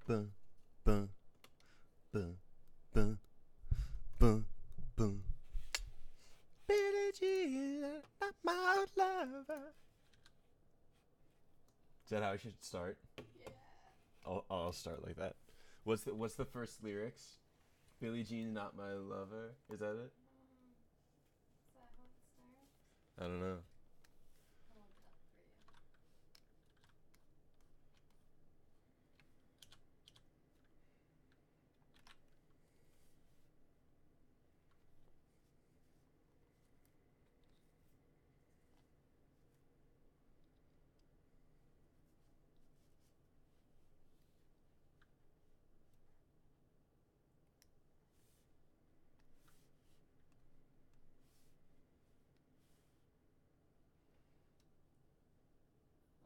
bum, bum, bum, bum, bum, bum. Billie Jean, not my lover. Is that how I should start? Yeah. I'll start like that. What's the first lyrics? Billie Jean, not my lover. Is that it? Is that how it starts? I don't know.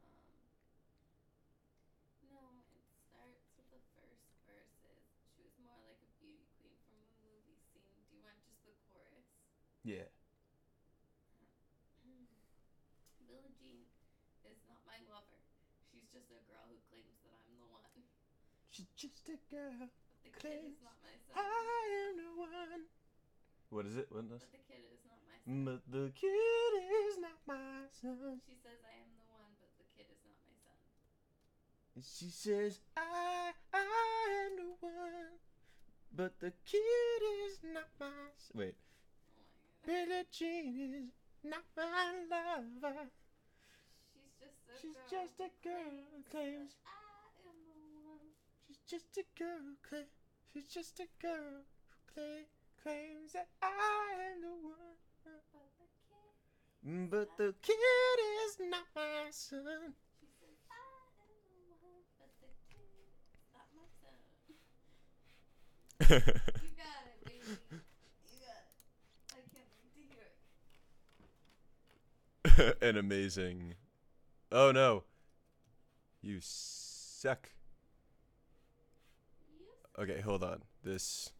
I'll look it up for you. No, it starts with the first verses. She was more like a beauty queen from a movie scene. Do you want just the chorus? Yeah. Billie Jean is not my lover. She's just a girl who claims that I'm the one. She's just a girl. But the kid is not my son. I am the one. What is it? What is? But the kid is not my son. But the kid is not my son. She says I am the one, but the kid is not my son. She says I am the one, but the kid is not my son. Wait. Oh my god. Billie Jean is not my lover. She's just a girl who claims I am the one. She's just a girl who claims. She's just a girl who claims that I am the one. But the kid is not my son. She says I am the one, but the kid is not my son. You got it, baby. You got it. I can't wait to hear it. An amazing. Oh no. You suck. Okay, hold on. This.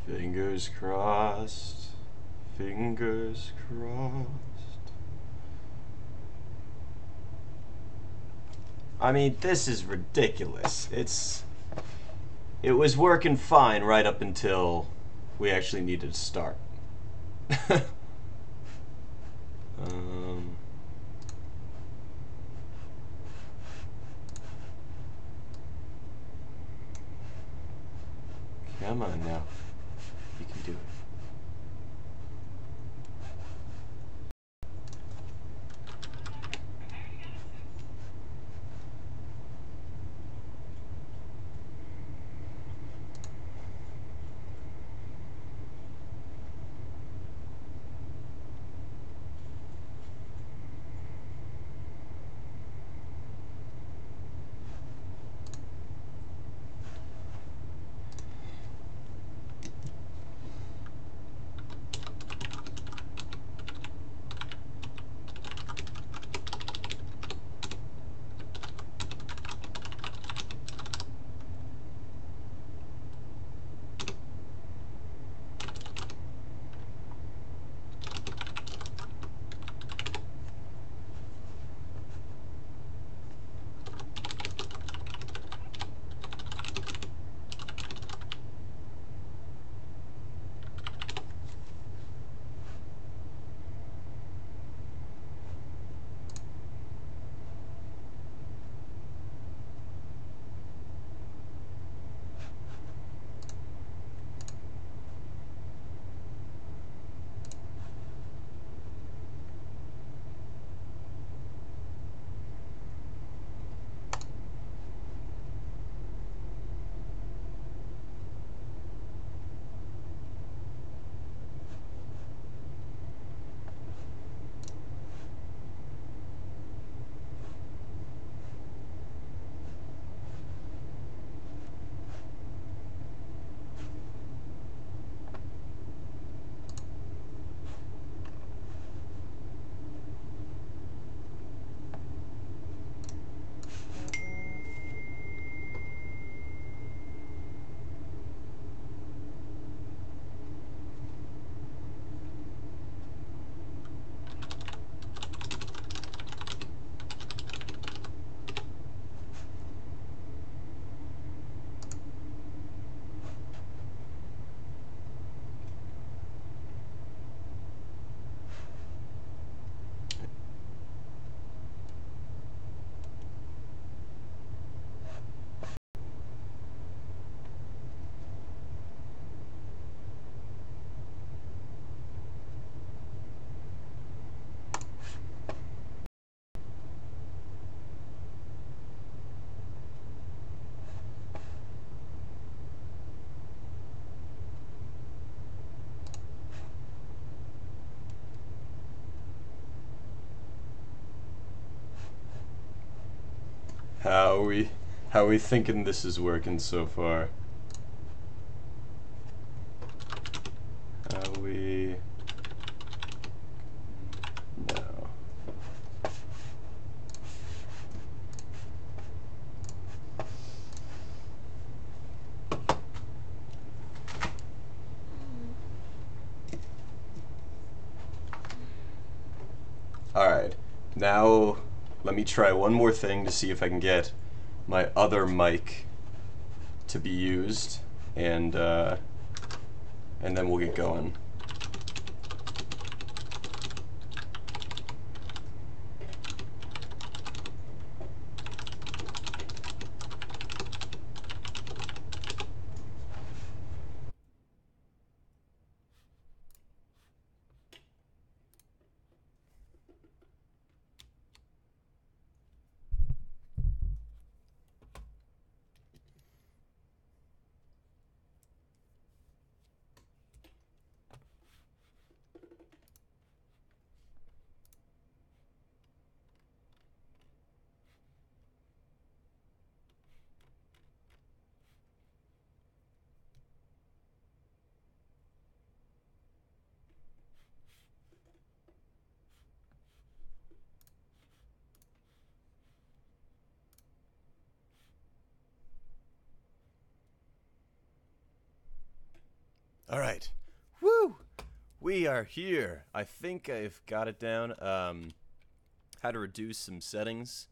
Fingers crossed. Fingers crossed. I mean, this is ridiculous. It was working fine right up until we actually needed to start. Come on now. You can do it. How we how we thinking this is working so far? How we no. All right. Now let me try one more thing to see if I can get my other mic to be used, and then we'll get going. All right. Woo! We are here. I think I've got it down. How to reduce some settings,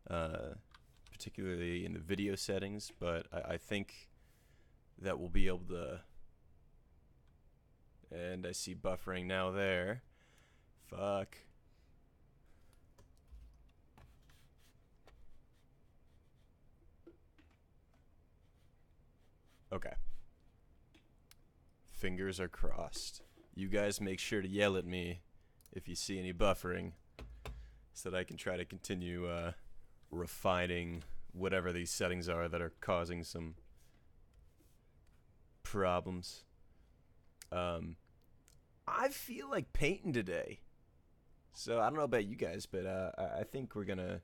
particularly in the video settings, but I think that we'll be able to. And I see buffering now there. Fuck. Okay. Fingers are crossed. You guys make sure to yell at me if you see any buffering so that I can try to continue refining whatever these settings are that are causing some problems. I feel like painting today. So I don't know about you guys, but I think we're gonna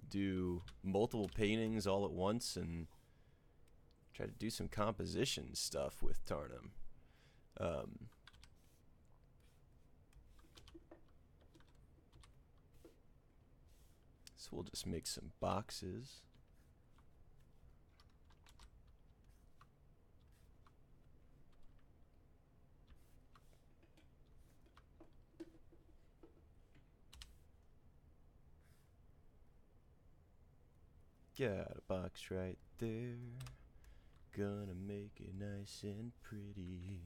do multiple paintings all at once and try to do some composition stuff with Tarnum. So we'll just make some boxes. Got a box right there. Gonna make it nice and pretty.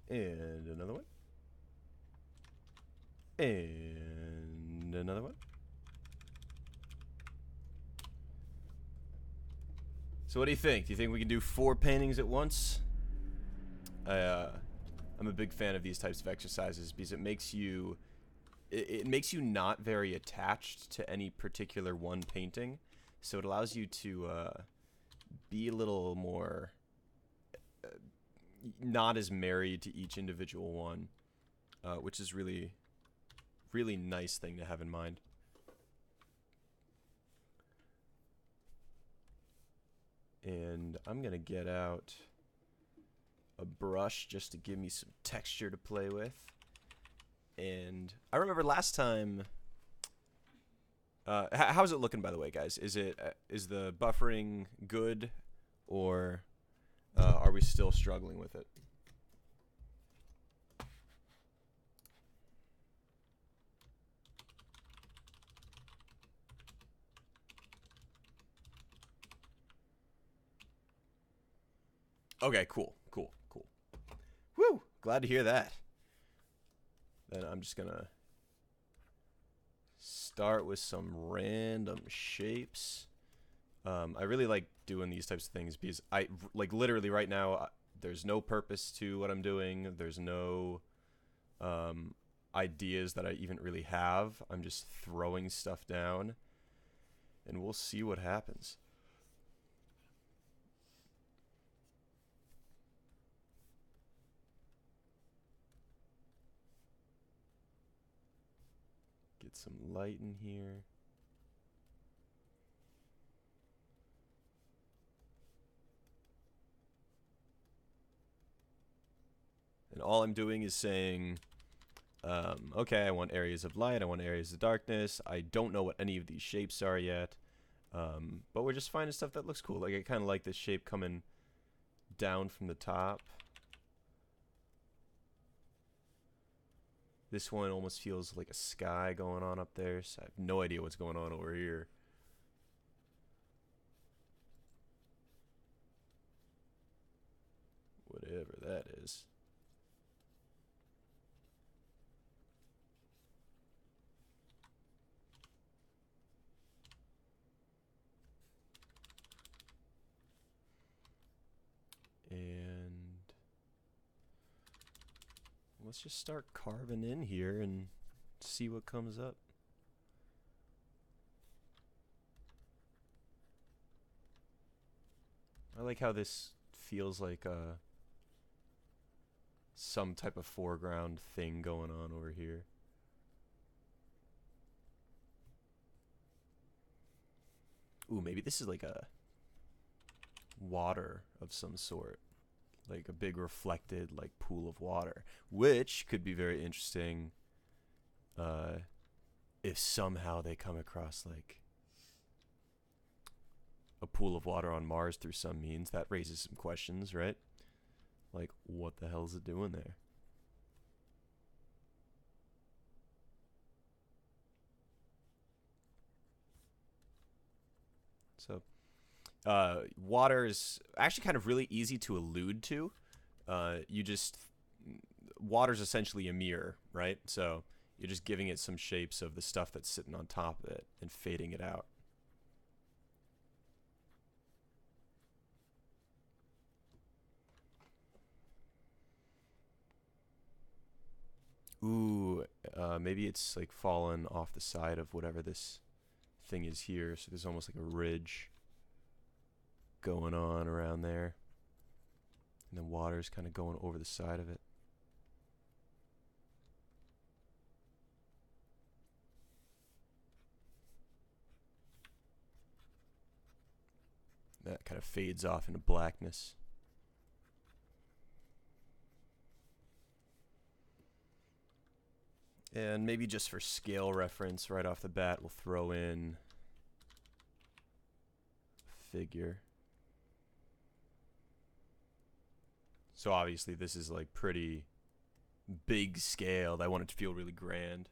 And another one. And another one. So what do you think? Do you think we can do 4 paintings at once? I'm a big fan of these types of exercises because it makes you not very attached to any particular one painting. So it allows you to be a little more not as married to each individual one, which is really nice thing to have in mind. And I'm gonna get out a brush just to give me some texture to play with. And I remember last time. How's it looking, by the way, guys? Is the buffering good, or are we still struggling with it? Okay, cool. Woo! Glad to hear that. Then I'm just gonna start with some random shapes. I really like doing these types of things because I like literally right now there's no purpose to what I'm doing. There's no ideas that I even really have. I'm just throwing stuff down, and we'll see what happens. Get some light in here. And all I'm doing is saying, okay, I want areas of light, I want areas of darkness. I don't know what any of these shapes are yet. But we're just finding stuff that looks cool. Like, I kind of like this shape coming down from the top. This one almost feels like a sky going on up there, so I have no idea what's going on over here. Whatever that is. And let's just start carving in here and see what comes up. I like how this feels like some type of foreground thing going on over here. Ooh, maybe this is like a water of some sort. Like a big reflected like pool of water, which could be very interesting if somehow they come across like a pool of water on Mars through some means. That raises some questions, right? Like, what the hell is it doing there? So water is actually kind of really easy to allude to. Water's essentially a mirror, right? So you're just giving it some shapes of the stuff that's sitting on top of it and fading it out. Ooh, maybe it's like fallen off the side of whatever this thing is here. So there's almost like a ridge going on around there. And then water's kind of going over the side of it. That kind of fades off into blackness. And maybe just for scale reference, right off the bat, we'll throw in a figure. So obviously this is like pretty big scaled. I want it to feel really grand.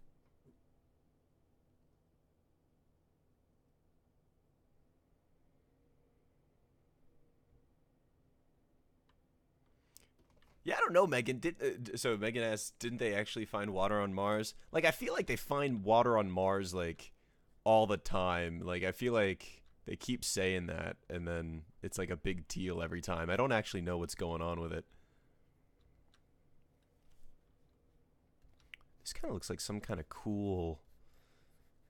Yeah, I don't know, Megan. So Megan asked, didn't they actually find water on Mars? Like, I feel like they find water on Mars like all the time. Like, I feel like they keep saying that, and then it's like a big deal every time. I don't actually know what's going on with it. This kind of looks like some kind of cool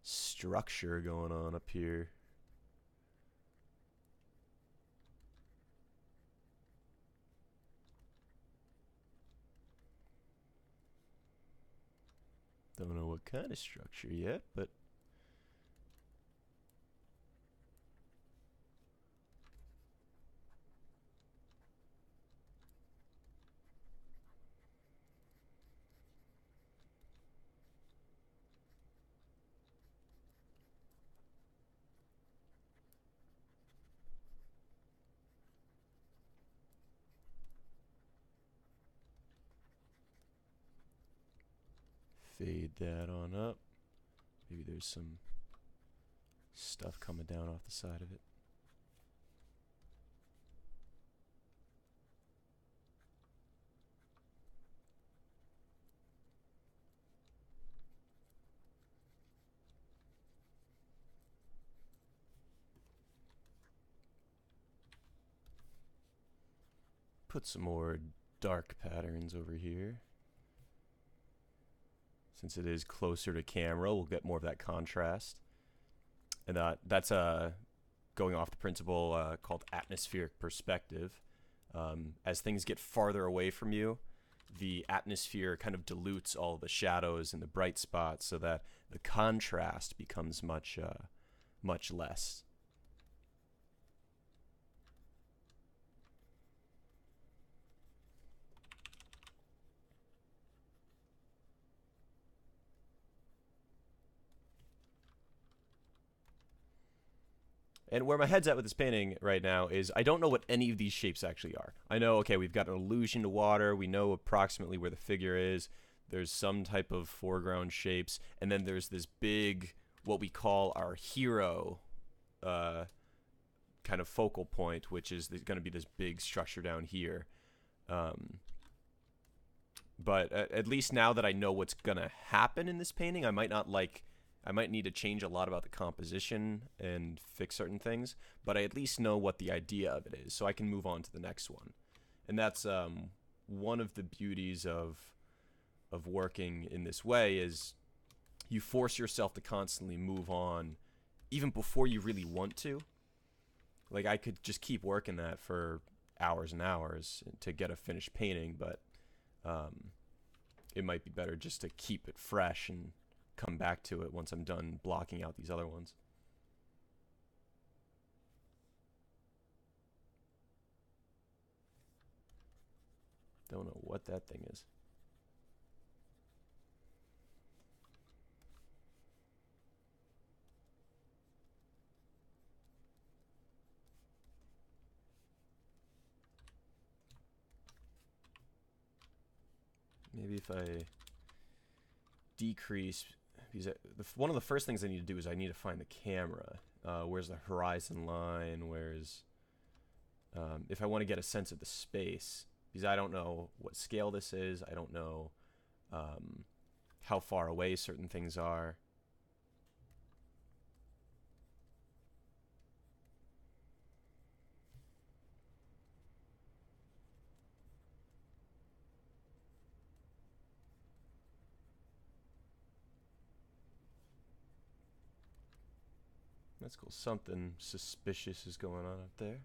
structure going on up here. Don't know what kind of structure yet, but fade that on up. Maybe there's some stuff coming down off the side of it. Put some more dark patterns over here. Since it is closer to camera, we'll get more of that contrast. And that's going off the principle called atmospheric perspective. As things get farther away from you, the atmosphere kind of dilutes all the shadows and the bright spots so that the contrast becomes much less. And where my head's at with this painting right now is I don't know what any of these shapes actually are. I know, okay, we've got an allusion to water. We know approximately where the figure is. There's some type of foreground shapes. And then there's this big, what we call our hero kind of focal point, which is going to be this big structure down here. But at least now that I know what's going to happen in this painting, I might need to change a lot about the composition and fix certain things, but I at least know what the idea of it is, so I can move on to the next one. And that's one of the beauties of working in this way is you force yourself to constantly move on, even before you really want to. Like, I could just keep working that for hours and hours to get a finished painting, but it might be better just to keep it fresh and come back to it once I'm done blocking out these other ones. Don't know what that thing is. Maybe if I decrease, because one of the first things I need to do is I need to find the camera. Where's the horizon line? Where's if I want to get a sense of the space, because I don't know what scale this is. I don't know how far away certain things are. That's cool. Something suspicious is going on up there.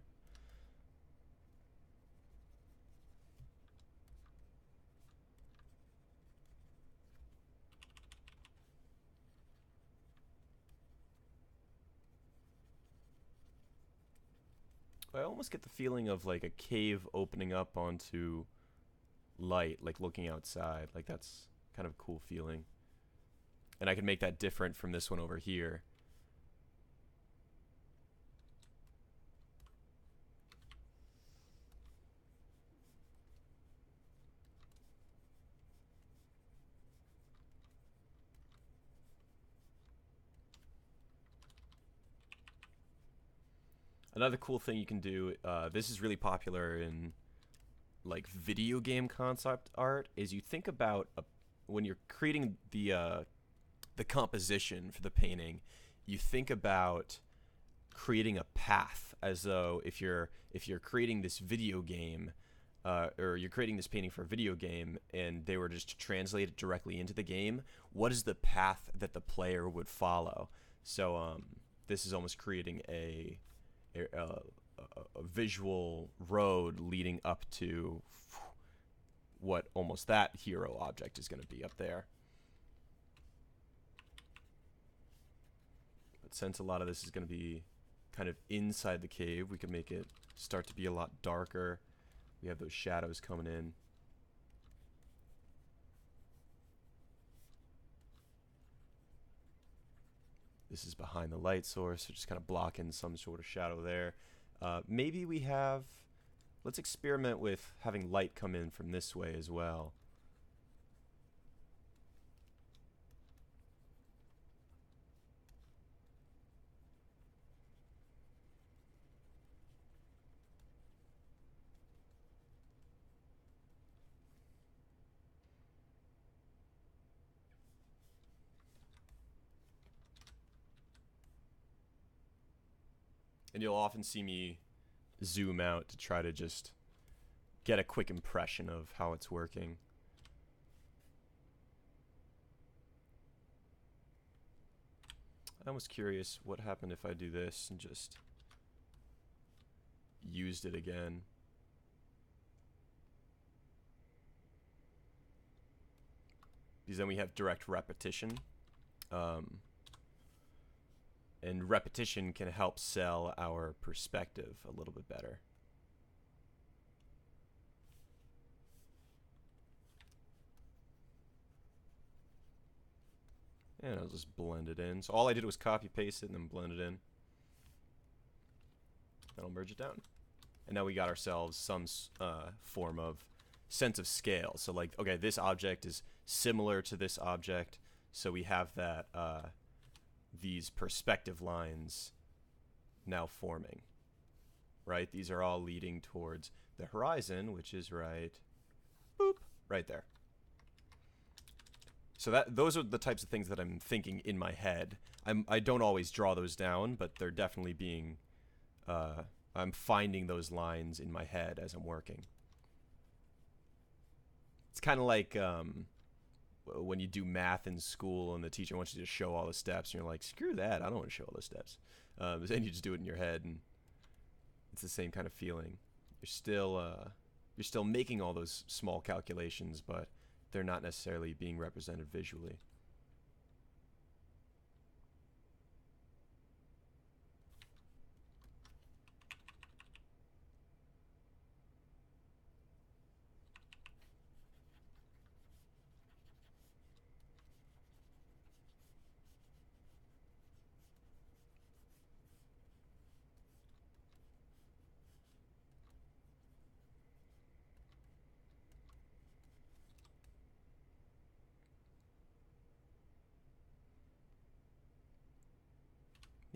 I almost get the feeling of like a cave opening up onto light, like looking outside. Like that's kind of a cool feeling. And I can make that different from this one over here. Another cool thing you can do, this is really popular in like video game concept art, is you think about when you're creating the composition for the painting, you think about creating a path, as though if you're creating this video game, or you're creating this painting for a video game, and they were just to translate it directly into the game, what is the path that the player would follow? So this is almost creating a visual road leading up to what almost that hero object is going to be up there. But since a lot of this is going to be kind of inside the cave, we can make it start to be a lot darker. We have those shadows coming in. This is behind the light source, so just kind of blocking some sort of shadow there. Maybe we have, let's experiment with having light come in from this way as well. And you'll often see me zoom out to try to just get a quick impression of how it's working. I'm almost curious what happened if I do this and just used it again. because then we have direct repetition. Um, and repetition can help sell our perspective a little bit better. And I'll just blend it in. So all I did was copy paste it and then blend it in. That'll merge it down. And now we got ourselves some form of sense of scale. So like, okay, this object is similar to this object. So we have that these perspective lines now forming, right? These are all leading towards the horizon, which is right, boop, right there. So those are the types of things that I'm thinking in my head. I don't always draw those down, but they're definitely being, I'm finding those lines in my head as I'm working. It's kind of like when you do math in school and the teacher wants you to show all the steps, and you're like, screw that, I don't want to show all the steps. And you just do it in your head, and it's the same kind of feeling. You're still making all those small calculations, but they're not necessarily being represented visually.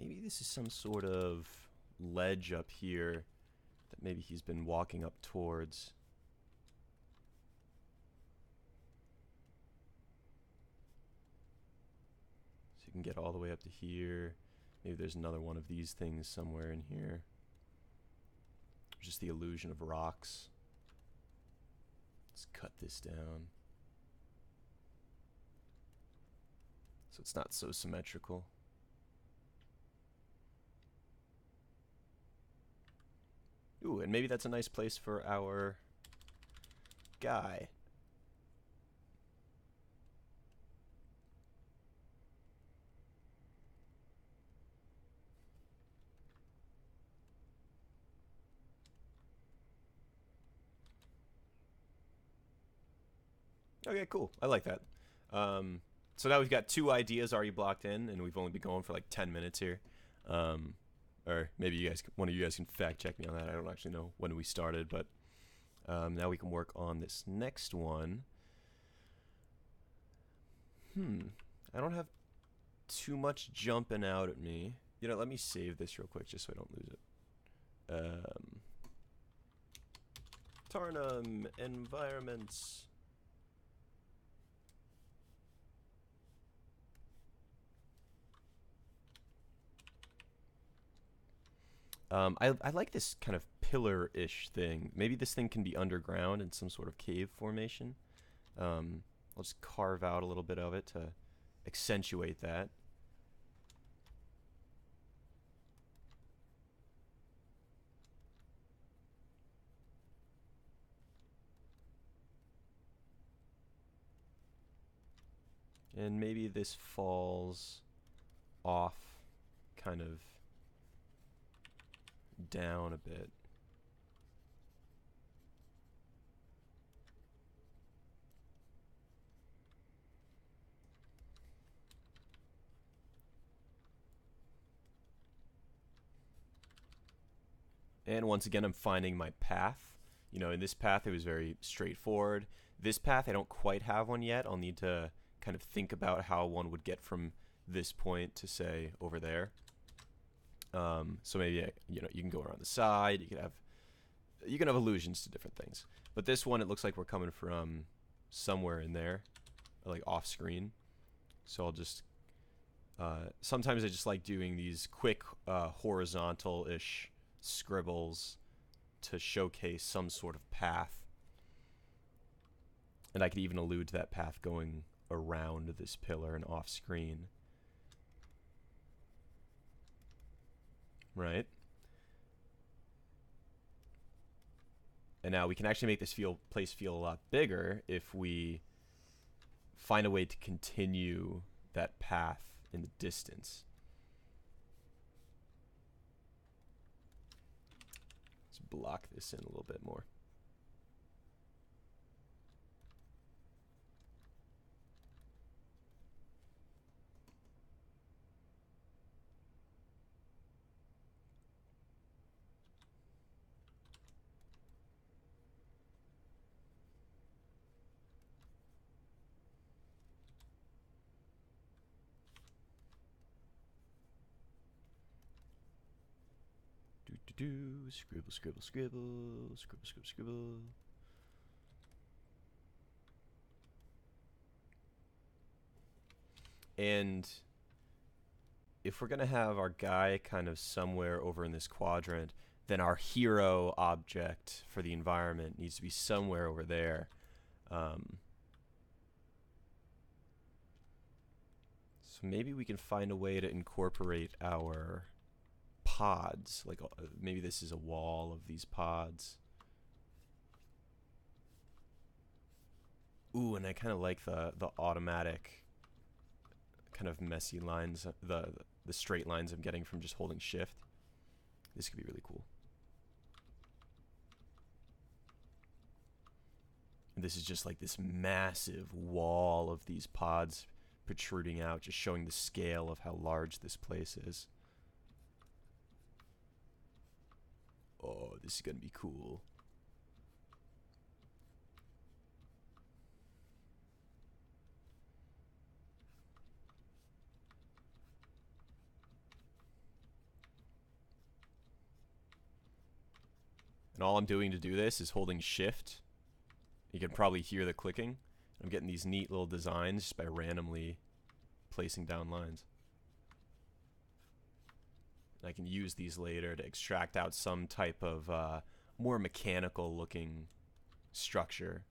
Maybe this is some sort of ledge up here that maybe he's been walking up towards. So you can get all the way up to here. Maybe there's another one of these things somewhere in here. Just the illusion of rocks. Let's cut this down. So it's not so symmetrical. Ooh, and maybe that's a nice place for our guy. Okay, cool. I like that. So now we've got 2 ideas already blocked in, and we've only been going for like 10 minutes here. Or maybe one of you guys can fact check me on that. I don't actually know when we started, but now we can work on this next one. I don't have too much jumping out at me. You know, let me save this real quick just so I don't lose it. Tarnum environments. I like this kind of pillar-ish thing. Maybe this thing can be underground in some sort of cave formation. I'll just carve out a little bit of it to accentuate that. And maybe this falls off kind of down a bit. And once again, I'm finding my path. You know, in this path, it was very straightforward. This path, I don't quite have one yet. I'll need to kind of think about how one would get from this point to, say, over there. So maybe, you know, you can go around the side. You can have illusions to different things. But this one, it looks like we're coming from somewhere in there, like off screen. So I'll just, sometimes I just like doing these quick horizontal-ish scribbles to showcase some sort of path. And I could even allude to that path going around this pillar and off screen. Right? And now we can actually make this place feel a lot bigger if we find a way to continue that path in the distance. Let's block this in a little bit more. Scribble, scribble, scribble, scribble, scribble, scribble. And if we're going to have our guy kind of somewhere over in this quadrant, then our hero object for the environment needs to be somewhere over there. So maybe we can find a way to incorporate our pods. Like maybe this is a wall of these pods. Ooh, and I kind of like the automatic kind of messy lines, the straight lines I'm getting from just holding shift. This could be really cool. And this is just like this massive wall of these pods protruding out, just showing the scale of how large this place is. Oh, this is gonna be cool. And all I'm doing to do this is holding shift. You can probably hear the clicking. I'm getting these neat little designs just by randomly placing down lines. And I can use these later to extract out some type of more mechanical looking structure.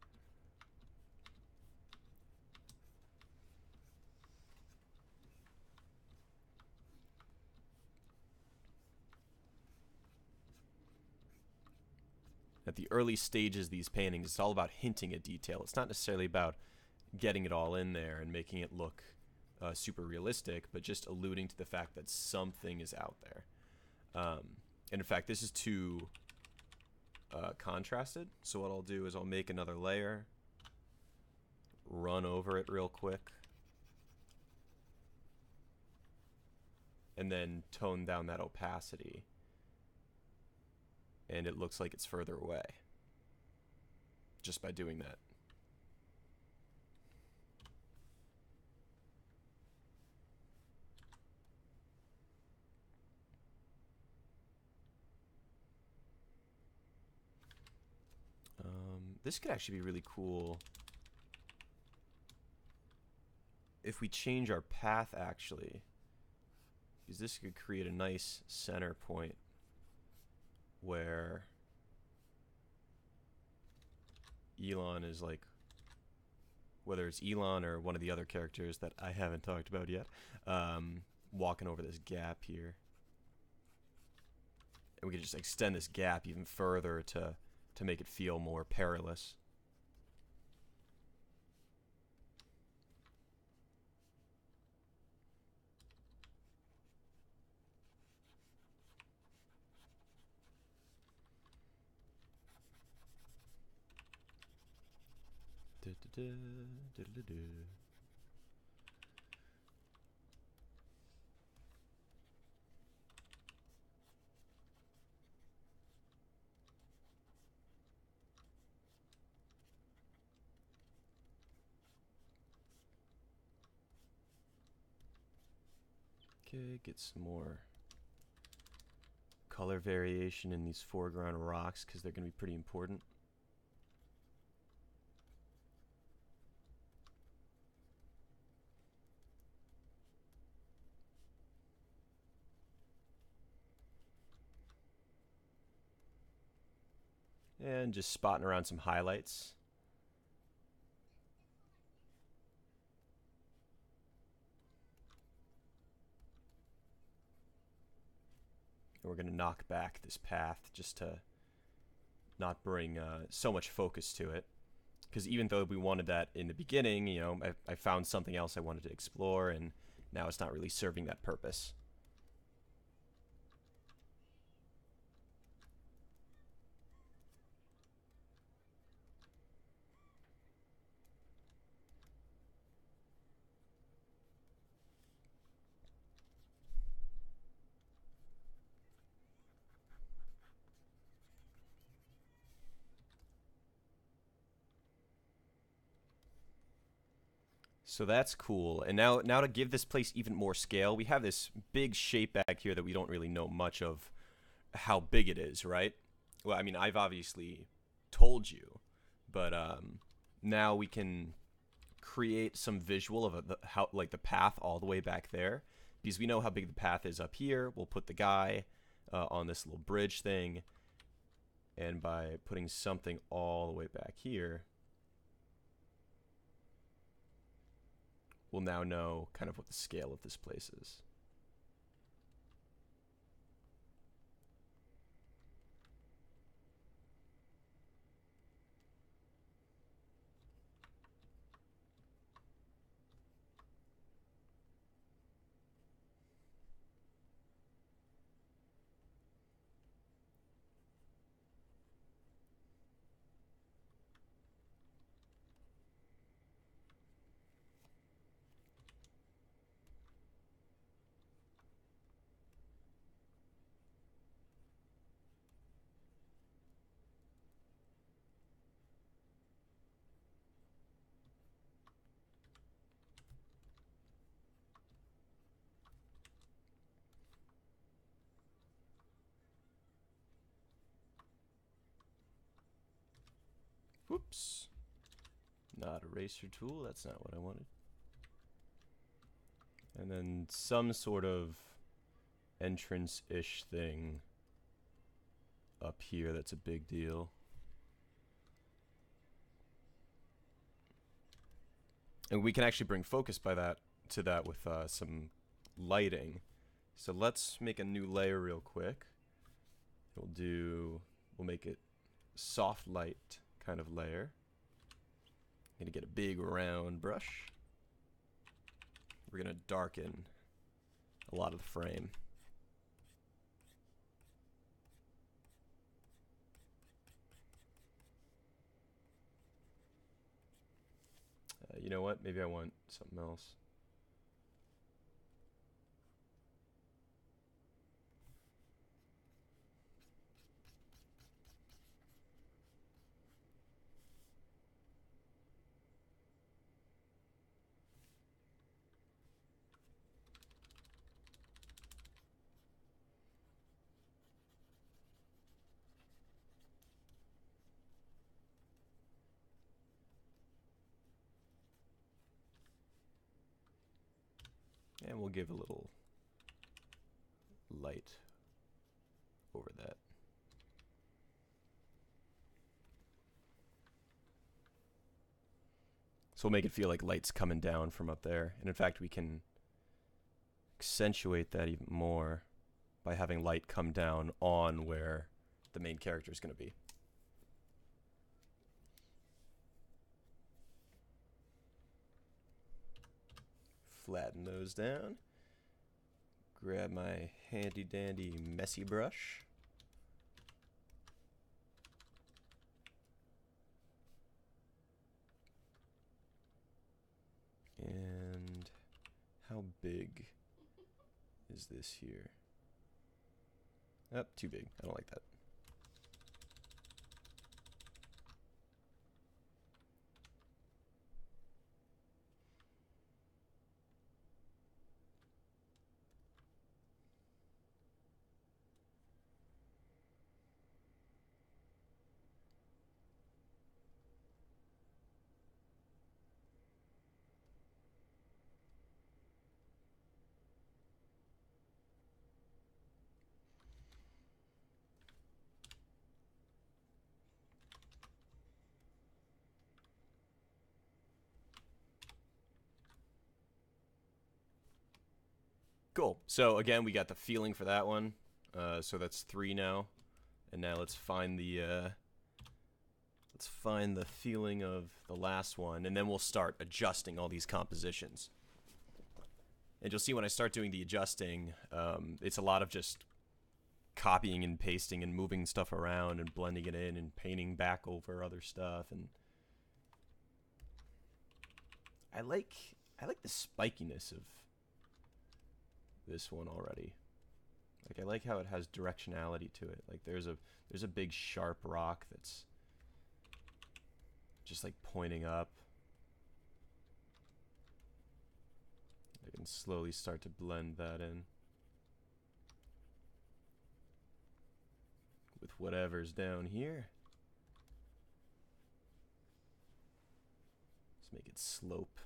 At the early stages of these paintings, it's all about hinting at detail. It's not necessarily about getting it all in there and making it look super realistic, but just alluding to the fact that something is out there. And in fact, this is too contrasted. So what I'll do is I'll make another layer, run over it real quick, and then tone down that opacity. And it looks like it's further away just by doing that. This could actually be really cool if we change our path, actually, because this could create a nice center point where Elon is like, whether it's Elon or one of the other characters that I haven't talked about yet, walking over this gap here. And we could just extend this gap even further to make it feel more perilous. Okay, get some more color variation in these foreground rocks because they're going to be pretty important. And just spotting around some highlights. And we're going to knock back this path just to not bring so much focus to it. Because even though we wanted that in the beginning, you know, I found something else I wanted to explore, and now it's not really serving that purpose. So that's cool. And now to give this place even more scale, we have this big shape back here that we don't really know much of how big it is, right? Well, I mean, I've obviously told you, but now we can create some visual of how like the path all the way back there, because we know how big the path is up here. We'll put the guy on this little bridge thing, and by putting something all the way back here, we'll now know kind of what the scale of this place is. Whoops. Not eraser tool, that's not what I wanted. And then some sort of entrance-ish thing up here that's a big deal. And we can actually bring focus by that to that with some lighting. So let's make a new layer real quick. We'll make it soft light kind of layer. I'm gonna get a big round brush. We're gonna darken a lot of the frame. You know what? Maybe I want something else. And we'll give a little light over that. So we'll make it feel like light's coming down from up there. And in fact, we can accentuate that even more by having light come down on where the main character is going to be. Flatten those down. Grab my handy dandy messy brush. And how big is this here? Oh, too big. I don't like that. Cool. So again, we got the feeling for that one. So that's 3 now. And now let's find the Let's find the feeling of the last one, and then we'll start adjusting all these compositions. And you'll see when I start doing the adjusting, it's a lot of just copying and pasting and moving stuff around and blending it in and painting back over other stuff. And I like the spikiness of this one already. Like, I like how it has directionality to it. Like, there's a big sharp rock that's just like pointing up. I can slowly start to blend that in with whatever's down here. Let's make it slope.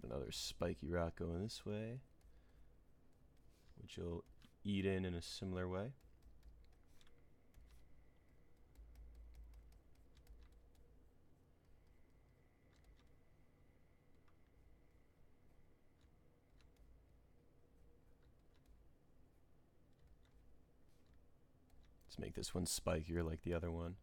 Another spiky rock going this way, which will eat in a similar way. Let's make this one spikier like the other one.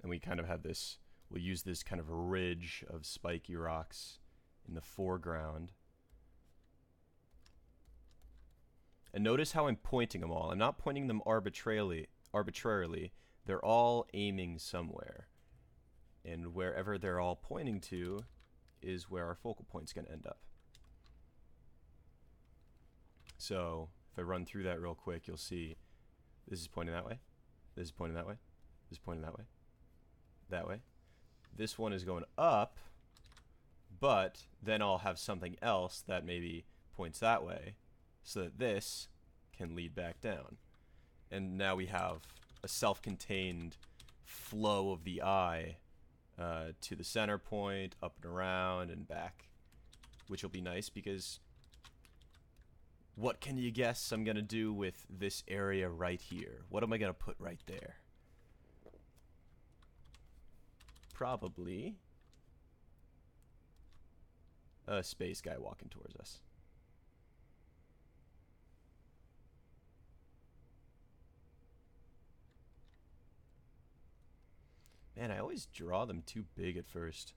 And we kind of have this, we'll use this kind of ridge of spiky rocks in the foreground. And notice how I'm pointing them all. I'm not pointing them arbitrarily. They're all aiming somewhere. And wherever they're all pointing to is where our focal point's going to end up. So if I run through that real quick, you'll see this is pointing that way. This is pointing that way. This is pointing that way. That way. This one is going up, but then I'll have something else that maybe points that way so that this can lead back down. And now we have a self-contained flow of the eye to the center point, up and around, and back, which will be nice because what can you guess I'm going to do with this area right here? What am I going to put right there? Probably a space guy walking towards us. Man, I always draw them too big at first.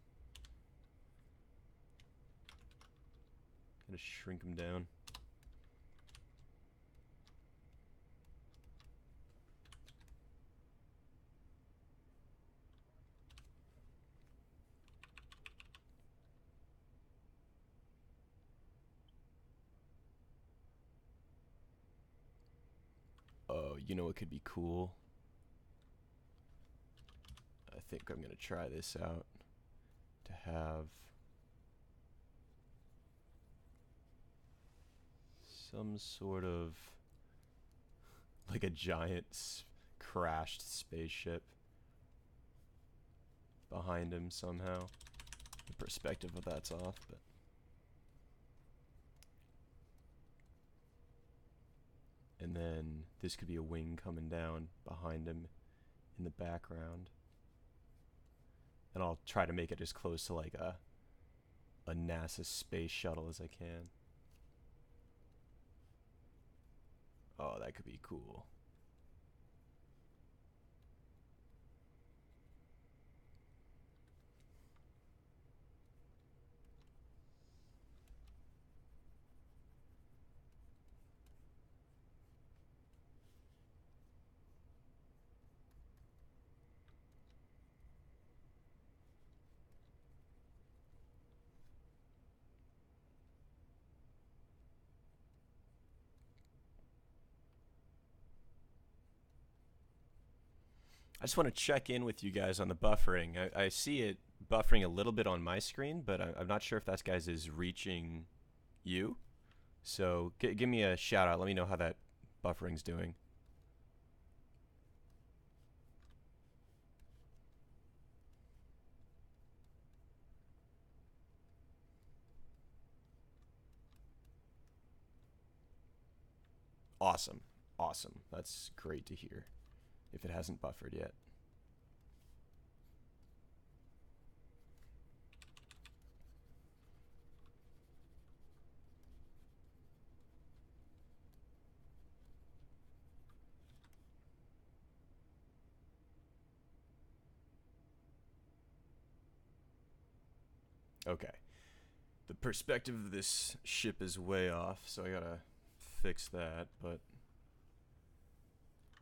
Gotta shrink them down. Oh, you know what could be cool? I think I'm gonna try this out to have some sort of like a giant crashed spaceship behind him somehow. The perspective of that's off, but and then this could be a wing coming down behind him in the background. And I'll try to make it as close to like a NASA space shuttle as I can. Oh, that could be cool. I just want to check in with you guys on the buffering. I see it buffering a little bit on my screen, but I'm not sure if that guys is reaching you. So give me a shout out. Let me know how that buffering's doing. Awesome. Awesome. That's great to hear. If it hasn't buffered yet. Okay. The perspective of this ship is way off, so I gotta fix that, but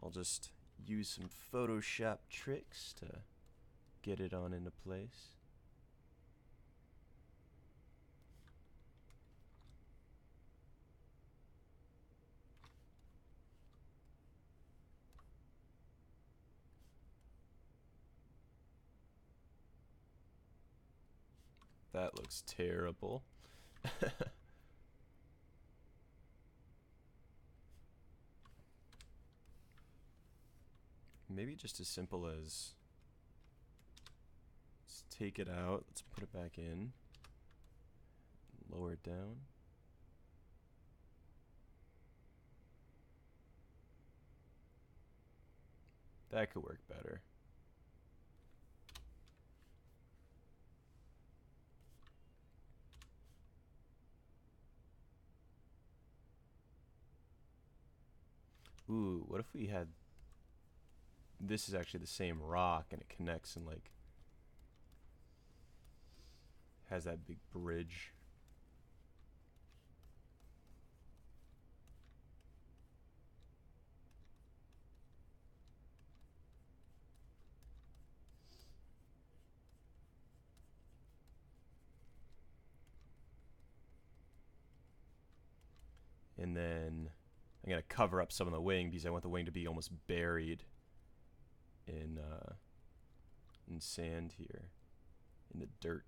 I'll just use some Photoshop tricks to get it on into place. That looks terrible. Maybe just as simple as let's take it out, let's put it back in, lower it down. That could work better. Ooh, what if we had... This is actually the same rock and it connects and like has that big bridge. And then I'm gonna cover up some of the wing because I want the wing to be almost buried in sand here, in the dirt.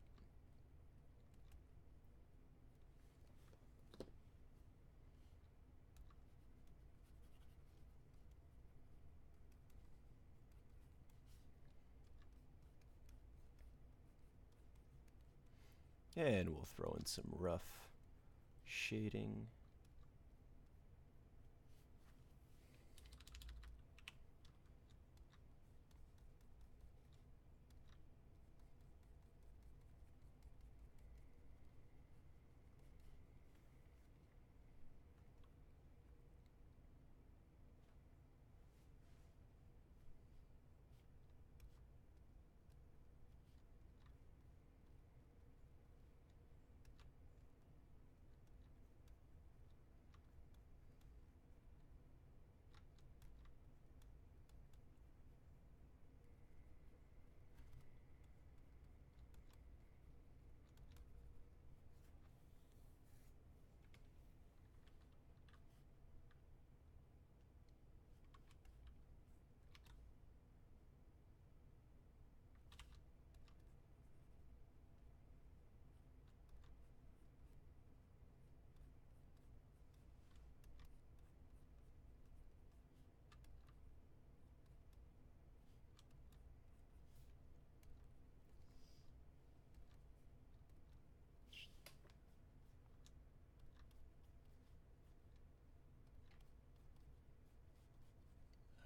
And we'll throw in some rough shading.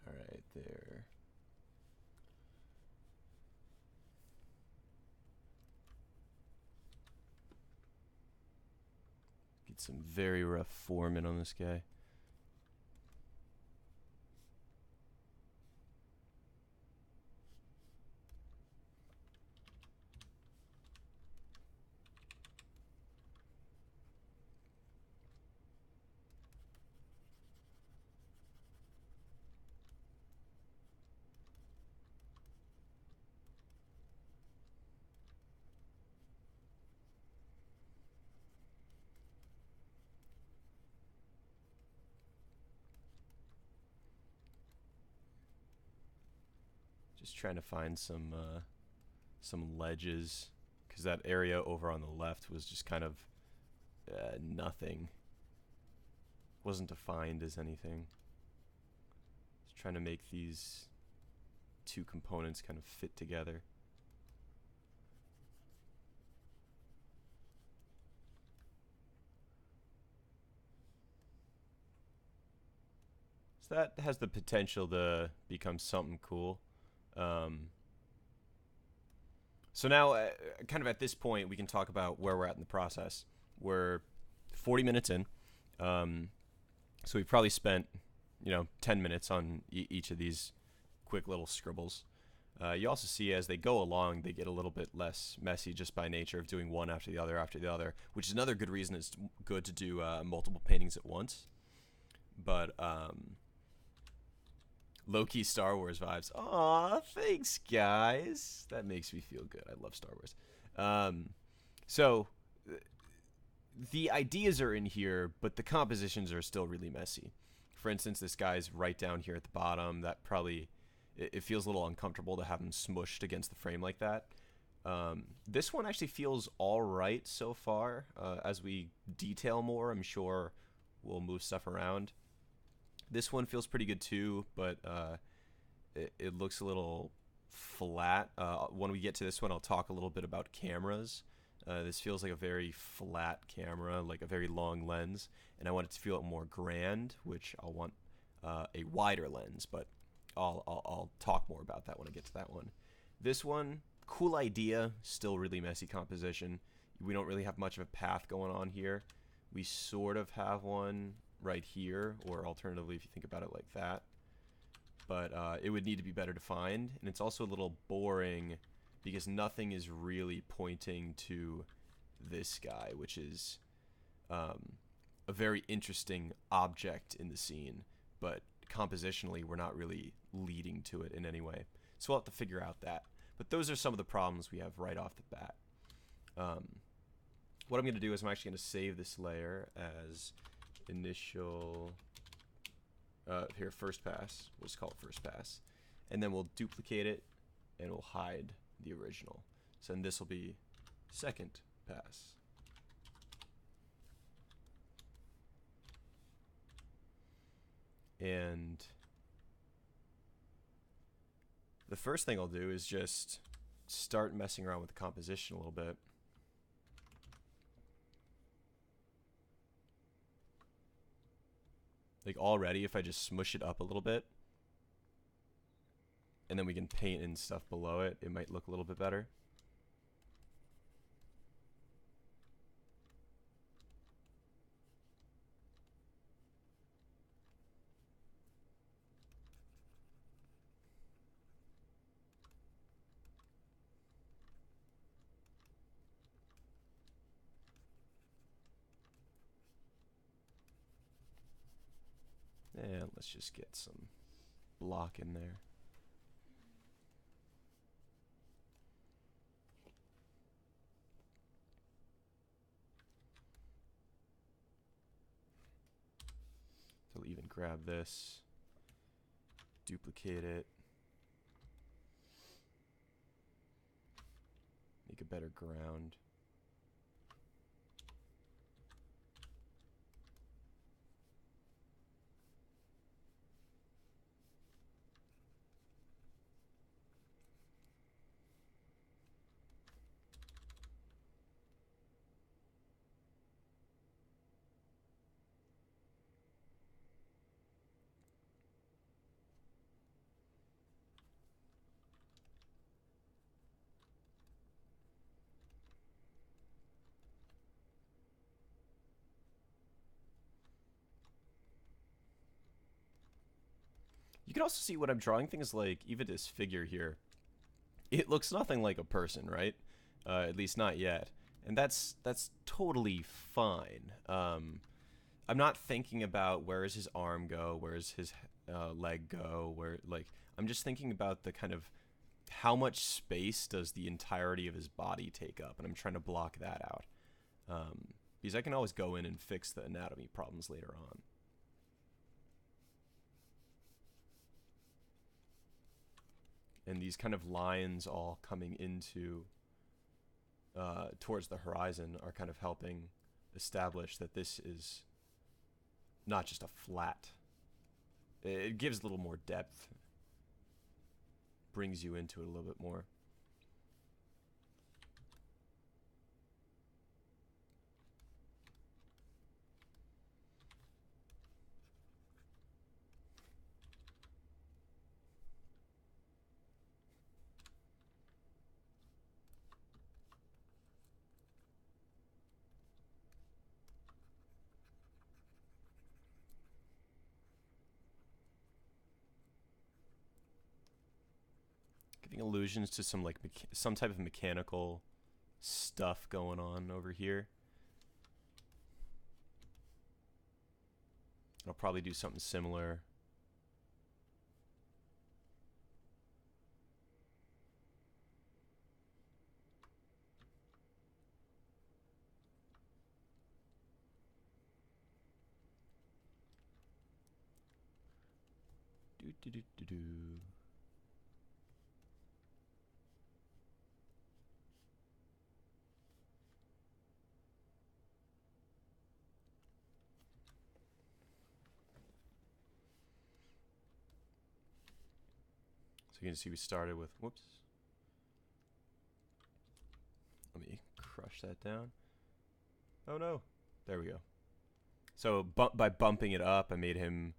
All right, there. Get some very rough forming on this guy. Just trying to find some ledges, because that area over on the left was just kind of nothing. wasn't defined as anything. Just trying to make these two components kind of fit together. So that has the potential to become something cool. Um, so now, kind of at this point, we can talk about where we're at in the process. We're 40 minutes in. Um, so we've probably spent, 10 minutes on each of these quick little scribbles. You also see as they go along, they get a little bit less messy just by nature of doing one after the other, which is another good reason it's good to do multiple paintings at once. But low-key Star Wars vibes. Aw, thanks, guys. That makes me feel good. I love Star Wars. So the ideas are in here, but the compositions are still really messy. For instance, this guy's right down here at the bottom. That probably, it feels a little uncomfortable to have him smushed against the frame like that. This one actually feels all right so far. As we detail more, I'm sure we'll move stuff around. This one feels pretty good too, but it looks a little flat. When we get to this one, I'll talk a little bit about cameras. This feels like a very flat camera, like a very long lens, and I want it to feel more grand, which I'll want a wider lens, but I'll talk more about that when I get to that one. This one, cool idea, still really messy composition. We don't really have much of a path going on here. We sort of have one right here, or alternatively, if you think about it like that. But it would need to be better defined, and it's also a little boring because nothing is really pointing to this guy, which is a very interesting object in the scene, but compositionally we're not really leading to it in any way. So we'll have to figure out that. But those are some of the problems we have right off the bat. What I'm going to do is I'm actually going to save this layer as initial, here, first pass. We'll just call it first pass. And then we'll duplicate it, and we'll hide the original. So then this will be second pass. And the first thing I'll do is just start messing around with the composition a little bit. Like already, if I just smush it up a little bit, and then we can paint and stuff below it, it might look a little bit better. And let's just get some block in there. So we'll even grab this, duplicate it, make a better ground. You can also see when I'm drawing things like even this figure here, it looks nothing like a person, right? At least not yet. And that's totally fine. I'm not thinking about where does his arm go, where does his leg go, where, like, I'm just thinking about the kind of how much space does the entirety of his body take up, and I'm trying to block that out. Because I can always go in and fix the anatomy problems later on. And these kind of lines all coming into towards the horizon are kind of helping establish that this is not just a flat. It gives a little more depth, brings you into it a little bit more. Giving allusions to some like some type of mechanical stuff going on over here. I'll probably do something similar. Do do do do do. So you can see we started with, whoops. Let me crush that down. Oh no. There we go. So by bumping it up, I made him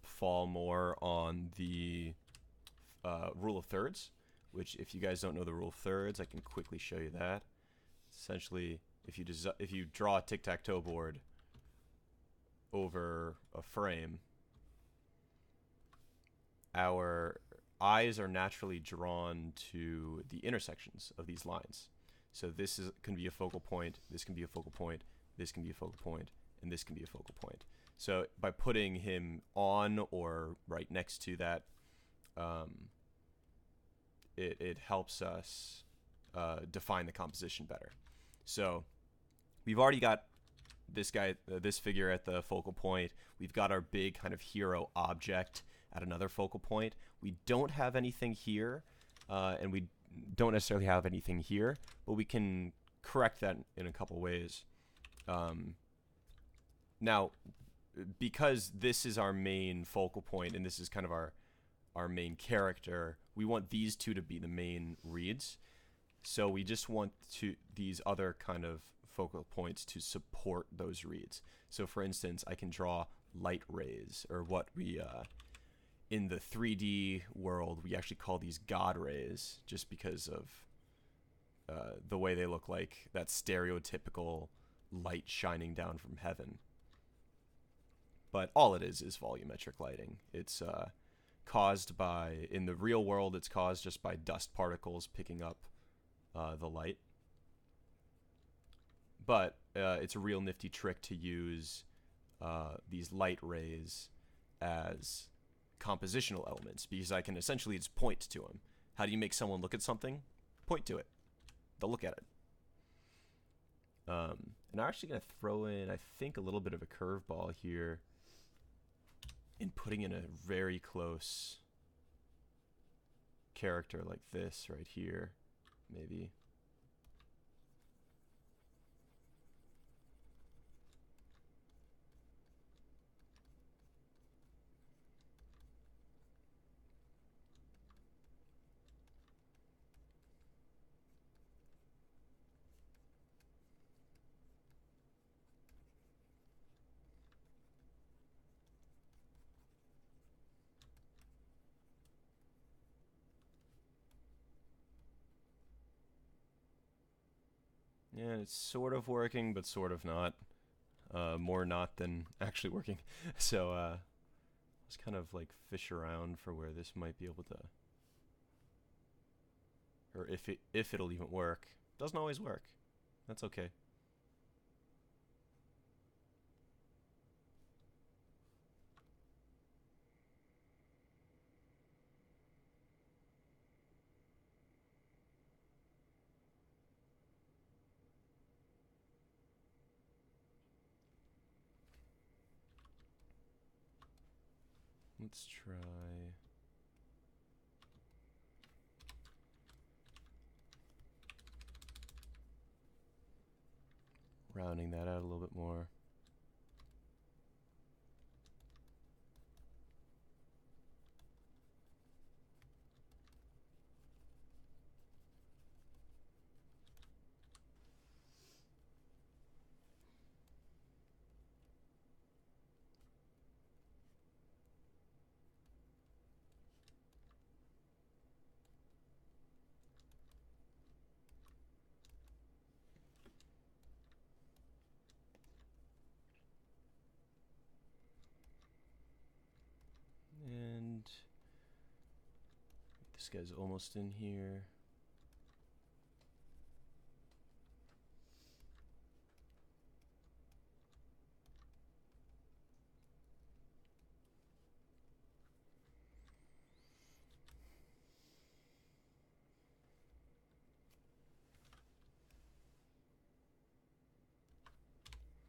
fall more on the rule of thirds, which if you guys don't know the rule of thirds, I can quickly show you that. Essentially, if you draw a tic-tac-toe board over a frame, our eyes are naturally drawn to the intersections of these lines. So this can be a focal point, this can be a focal point, this can be a focal point, and this can be a focal point. So by putting him on or right next to that, it helps us define the composition better. So we've already got this guy, this figure at the focal point. We've got our big kind of hero object at another focal point. We don't have anything here, and we don't necessarily have anything here, but we can correct that in a couple ways. Now, because this is our main focal point and this is kind of our main character, we want these two to be the main reads. So we just want these other kind of focal points to support those reads. So for instance, I can draw light rays, or what we in the 3D world we actually call these God rays, just because of the way they look like that stereotypical light shining down from heaven. But all it is volumetric lighting. It's caused by, in the real world, it's caused just by dust particles picking up the light. But it's a real nifty trick to use these light rays as compositional elements, because I can essentially just point to them. How do you make someone look at something? Point to it. They'll look at it. And I'm actually going to throw in, I think, a little bit of a curveball here in putting in a very close character like this right here, maybe. Yeah, it's sort of working, but sort of not. More not than actually working. So let's kind of like fish around for where this might be able to, or if it'll even work. Doesn't always work. That's okay. Let's try rounding that out a little bit more. This guy's almost in here.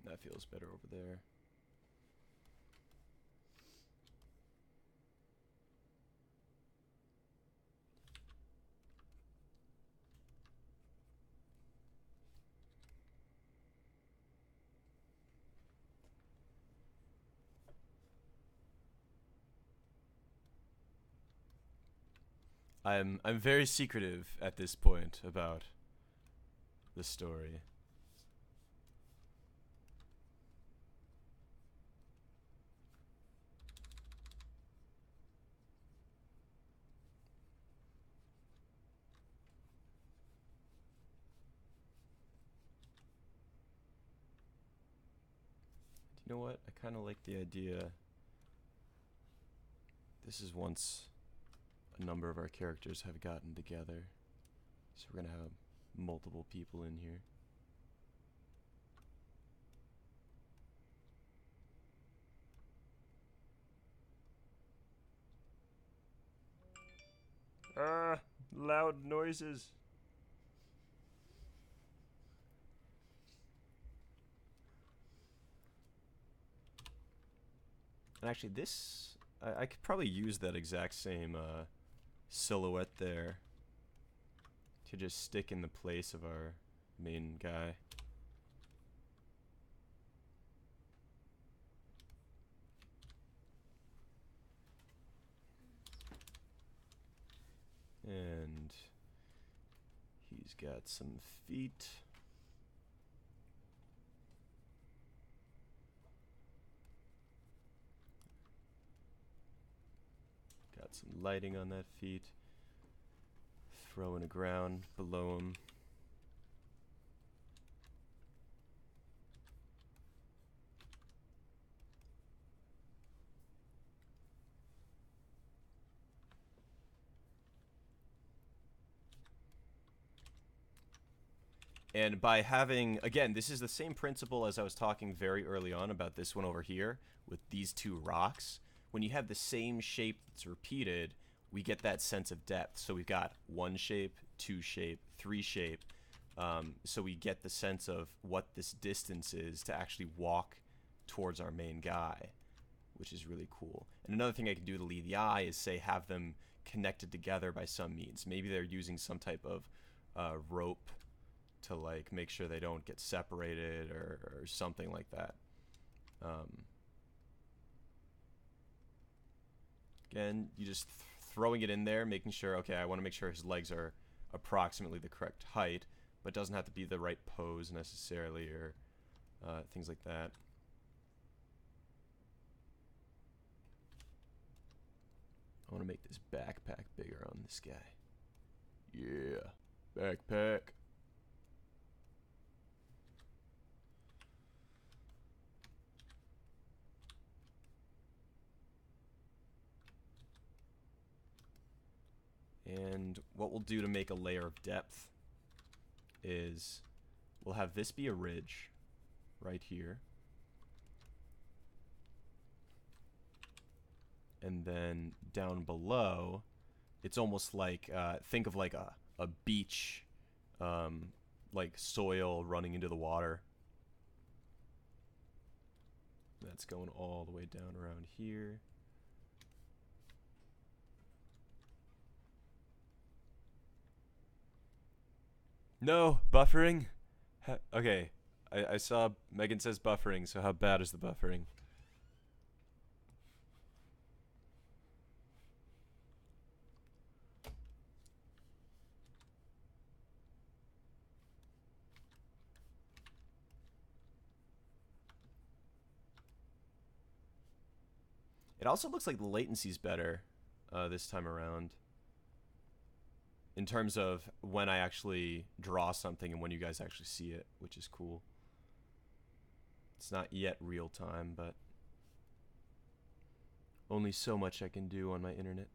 That feels better over there. I'm very secretive at this point about the story. You know what? I kind of like the idea. This is once a number of our characters have gotten together. So we're going to have multiple people in here. Ah, loud noises. And actually this, I could probably use that exact same silhouette there to just stick in the place of our main guy. And he's got some feet. Got some lighting on that feet. Throwing a ground below him. And by having, again, this is the same principle as I was talking very early on about this one over here with these two rocks. When you have the same shape that's repeated, we get that sense of depth. So we've got one shape, two shape, three shape. So we get the sense of what this distance is to actually walk towards our main guy, which is really cool. And another thing I can do to lead the eye is, say, have them connected together by some means. Maybe they're using some type of rope to like make sure they don't get separated or something like that. Again, you just throwing it in there, making sure, okay, I want to make sure his legs are approximately the correct height, but doesn't have to be the right pose necessarily, or things like that. I want to make this backpack bigger on this guy. Yeah, backpack. And what we'll do to make a layer of depth is we'll have this be a ridge right here. And then down below, it's almost like, think of like a beach, like soil running into the water. That's going all the way down around here. No, buffering? Okay, I saw Megan says buffering, so how bad is the buffering? It also looks like the latency's better this time around, in terms of when I actually draw something and when you guys actually see it, which is cool. It's not yet real time, but only so much I can do on my internet.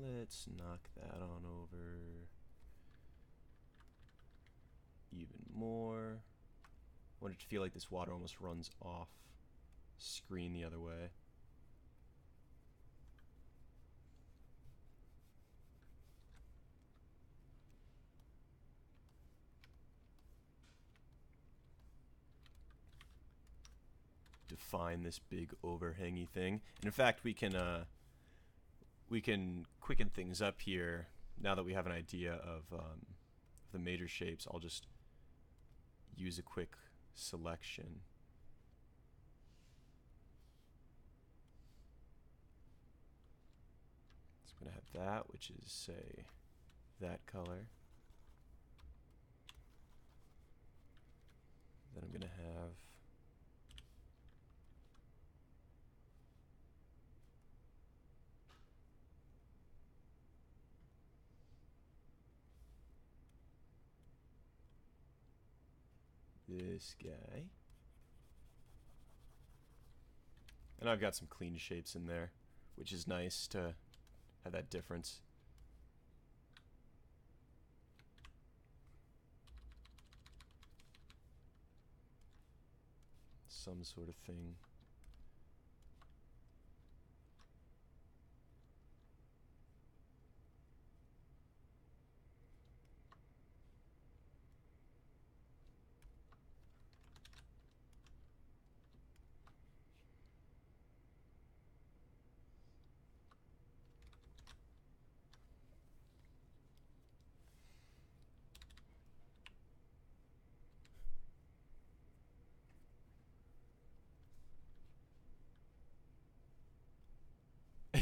Let's knock that on over even more. I want it to feel like this water almost runs off screen the other way. Define this big overhangy thing. And in fact, we can quicken things up here now that we have an idea of the major shapes. I'll just use a quick selection. So I'm going to have that, which is, say, that color. Then I'm going to have this guy. And I've got some clean shapes in there, which is nice to have that difference. Some sort of thing.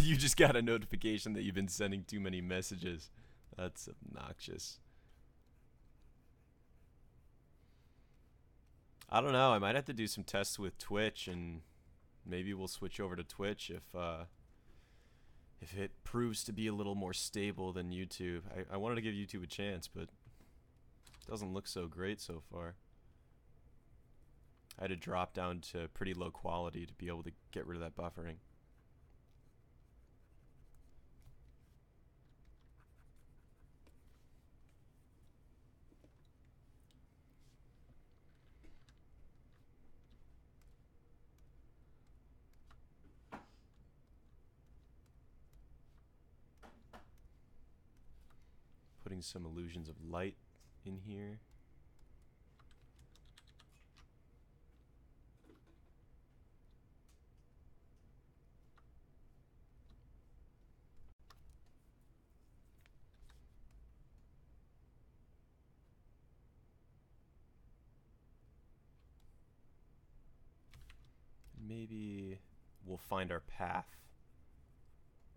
You just got a notification that you've been sending too many messages. That's obnoxious. I don't know. I might have to do some tests with Twitch, and maybe we'll switch over to Twitch if it proves to be a little more stable than YouTube. I wanted to give YouTube a chance, but it doesn't look so great so far. I had to drop down to pretty low quality to be able to get rid of that buffering. Putting some illusions of light in here. Maybe we'll find our path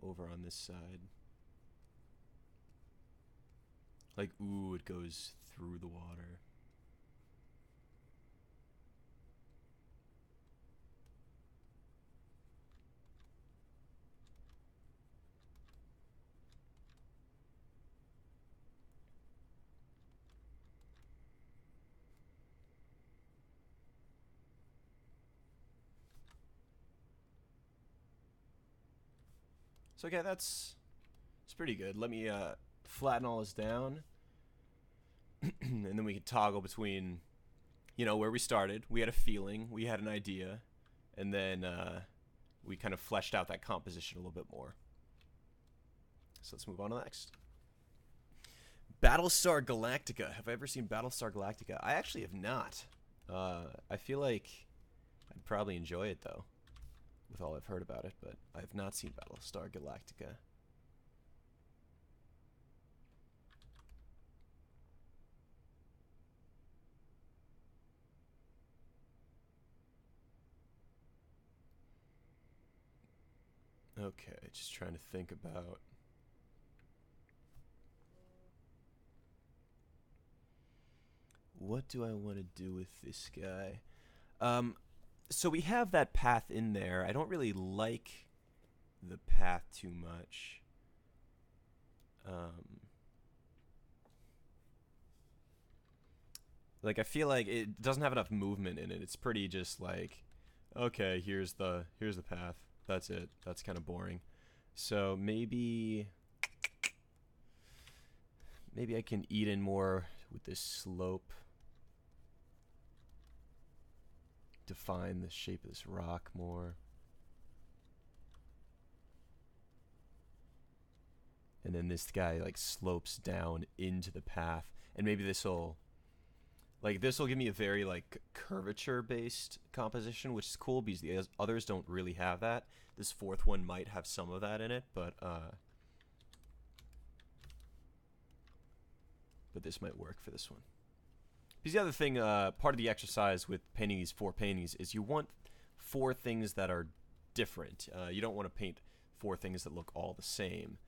over on this side. Like, ooh, it goes through the water. So okay, it's pretty good. Let me flatten all this down, and then we can toggle between, you know, where we started. We had a feeling, we had an idea, and then we kind of fleshed out that composition a little bit more. So let's move on to the next. Battlestar Galactica. Have I ever seen Battlestar Galactica? I actually have not. I feel like I'd probably enjoy it though, with all I've heard about it, but I have not seen Battlestar Galactica. Okay, just trying to think about what do I want to do with this guy. So we have that path in there. I don't really like the path too much. Like, I feel like it doesn't have enough movement in it. It's pretty just like, okay, here's the path. That's it. That's kind of boring. So maybe Maybe I can eat in more with this slope. Define the shape of this rock more. And then this guy like slopes down into the path. And maybe this will give me a very like curvature based composition, which is cool because the others don't really have that. This fourth one might have some of that in it, but this might work for this one. Because the other thing, part of the exercise with painting these 4 paintings is you want 4 things that are different. You don't want to paint 4 things that look all the same.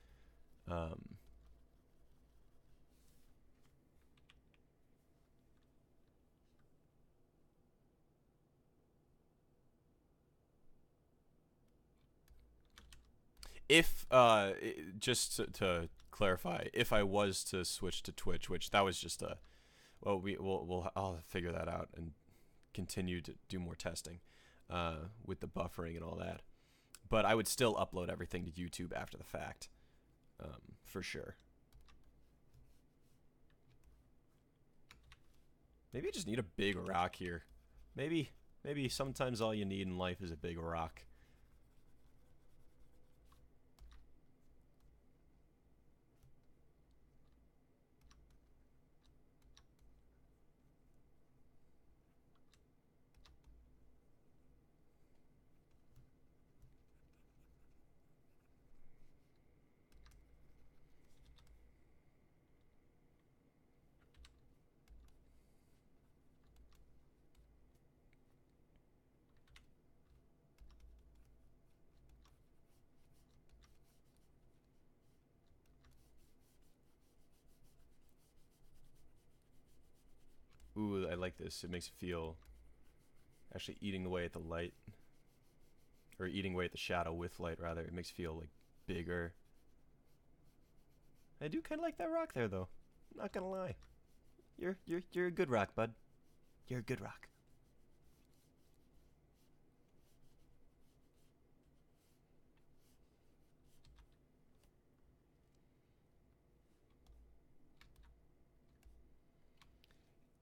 If just to clarify, if I was to switch to Twitch, which that was just a I'll figure that out and continue to do more testing with the buffering and all that. But I would still upload everything to YouTube after the fact, for sure. Maybe I just need a big rock here. Maybe sometimes all you need in life is a big rock. Ooh, I like this. It makes it feel actually eating away at the light, or eating away at the shadow with light rather. It makes it feel like bigger. I do kind of like that rock there though. I'm not gonna lie. You're a good rock, bud. You're a good rock.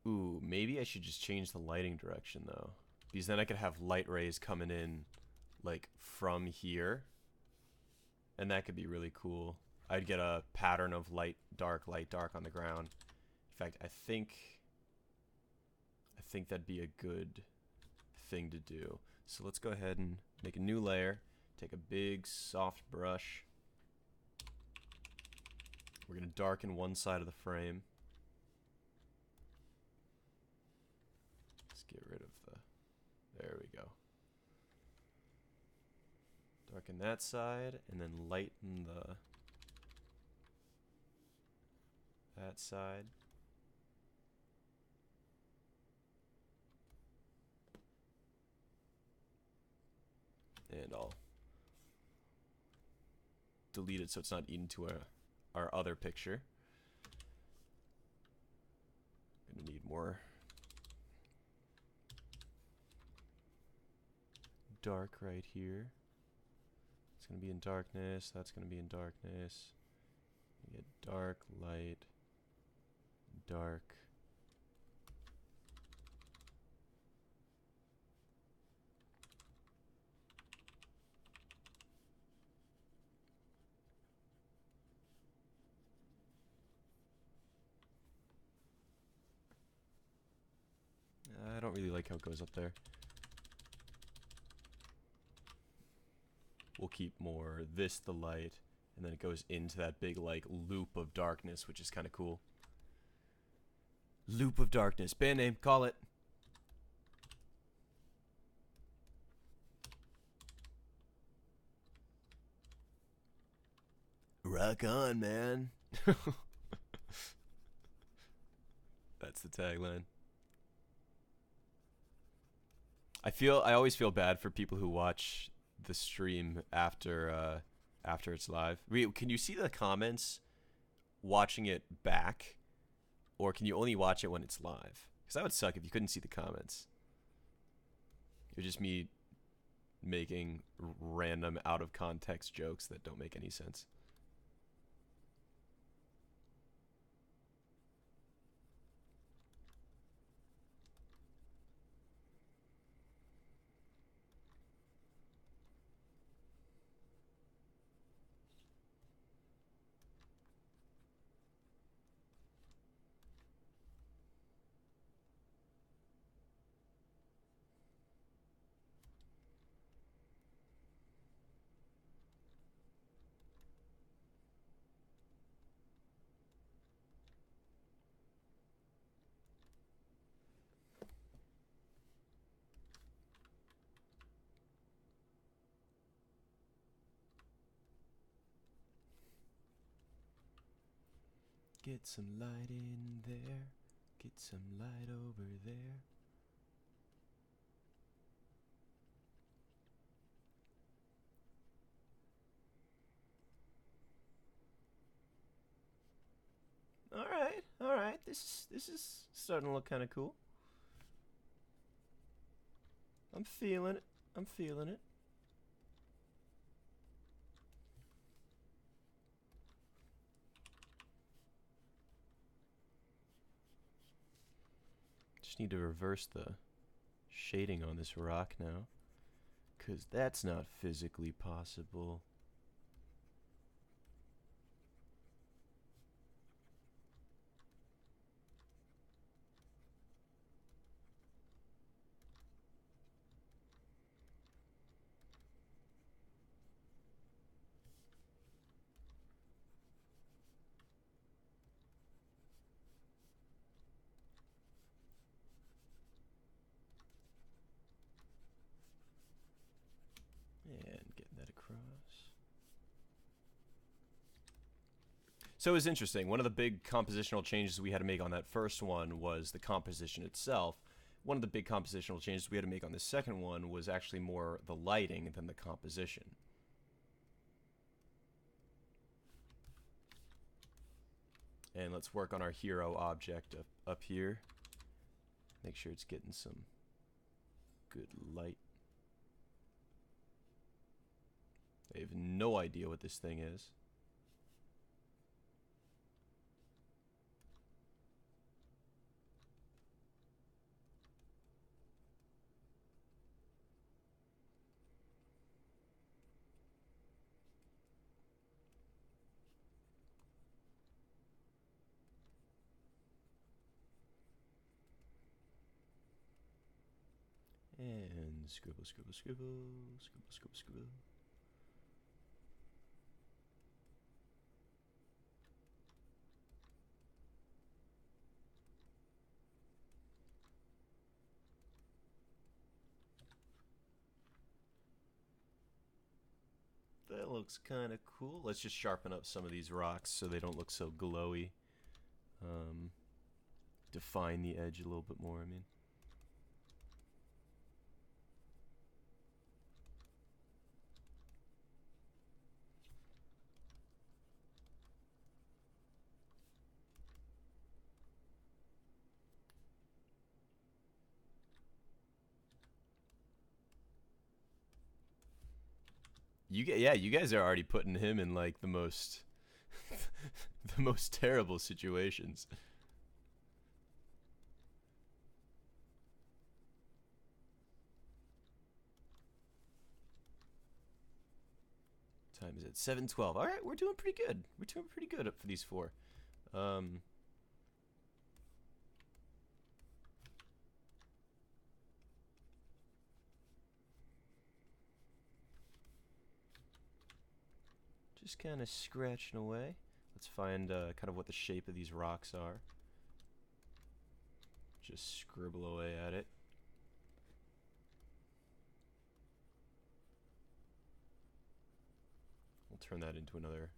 Ooh, maybe I should just change the lighting direction though, because then I could have light rays coming in like from here, and that could be really cool. I'd get a pattern of light dark on the ground. In fact, I think that'd be a good thing to do. So let's go ahead and make a new layer. Take a big soft brush. We're gonna darken one side of the frame. Let's get rid of the, there we go. Darken that side and then lighten that side. And I'll delete it so it's not eaten to our other picture. Gonna need more dark right here. It's gonna be in darkness. That's gonna be in darkness. You get dark, light, dark. I don't really like how it goes up there. We'll keep more this the light, and then it goes into that big like loop of darkness, which is kind of cool. Loop of darkness. Band name, call it. Rock on, man. That's the tagline. I always feel bad for people who watch the stream after it's live. Can you see the comments watching it back, or can you only watch it when it's live? Because that would suck if you couldn't see the comments. It would just me making random out of context jokes that don't make any sense. Get some light in there. Get some light over there. All right. This is starting to look kind of cool. I'm feeling it. I'm feeling it. Just need to reverse the shading on this rock now, 'cause that's not physically possible. And getting that across. So it was interesting. One of the big compositional changes we had to make on that first one was the composition itself. One of the big compositional changes we had to make on the second one was actually more the lighting than the composition. And let's work on our hero object up here. Make sure it's getting some good light. I have no idea what this thing is. And scribble, scribble, scribble, scribble, scribble, scribble. That looks kind of cool. Let's just sharpen up some of these rocks so they don't look so glowy. Define the edge a little bit more, I mean. You guys are already putting him in like the most the most terrible situations. Time is at 7:12. All right, we're doing pretty good. We're doing pretty good up for these four. Just kind of scratching away. Let's find kind of what the shape of these rocks are. Just scribble away at it. We'll turn that into another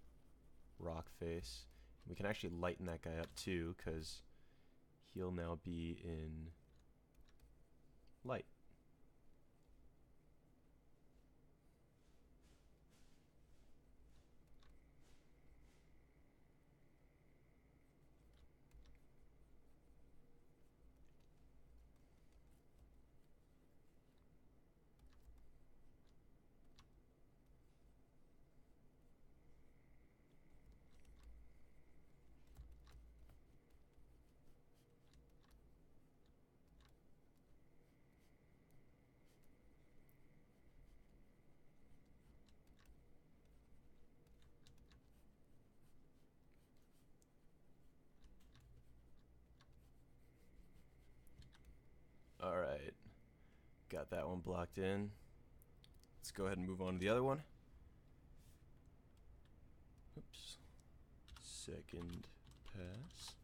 rock face. We can actually lighten that guy up too, because he'll now be in light. All right, got that one blocked in. Let's go ahead and move on to the other one. Oops. Second pass.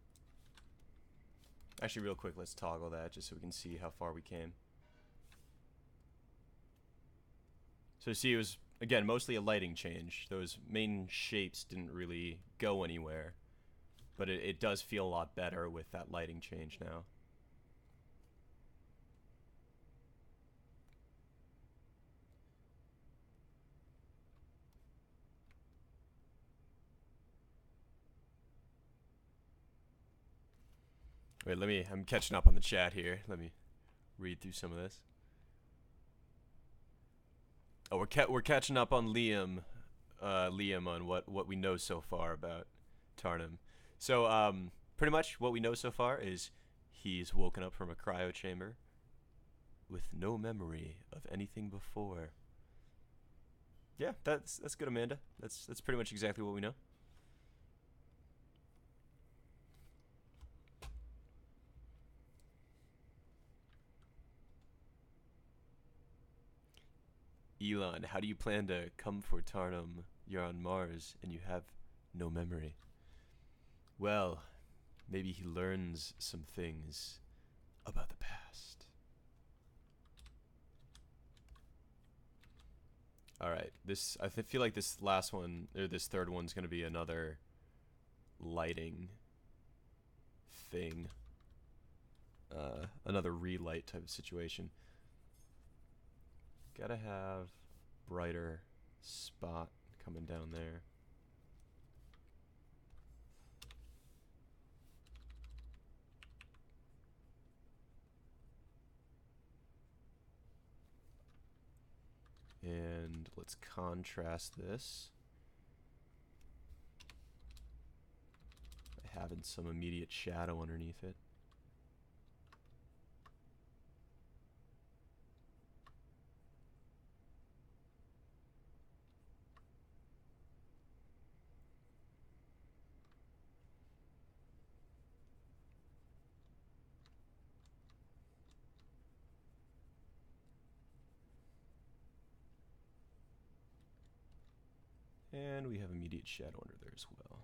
Actually, real quick, let's toggle that just so we can see how far we came. So see, it was, again, mostly a lighting change. Those main shapes didn't really go anywhere. but it does feel a lot better with that lighting change now. Wait, I'm catching up on the chat here. Let me read through some of this. Oh, we're catching up on Liam on what we know so far about Tarnum. So, pretty much what we know so far is he's woken up from a cryo chamber with no memory of anything before. Yeah, that's good, Amanda. That's pretty much exactly what we know. Elon, how do you plan to come for Tarnum? You're on Mars and you have no memory. Well, maybe he learns some things about the past. All right, I feel like this last one or this third one's gonna be another lighting thing, another relight type of situation. Gotta have brighter spot coming down there. And let's contrast this by having some immediate shadow underneath it. And we have immediate shadow under there as well.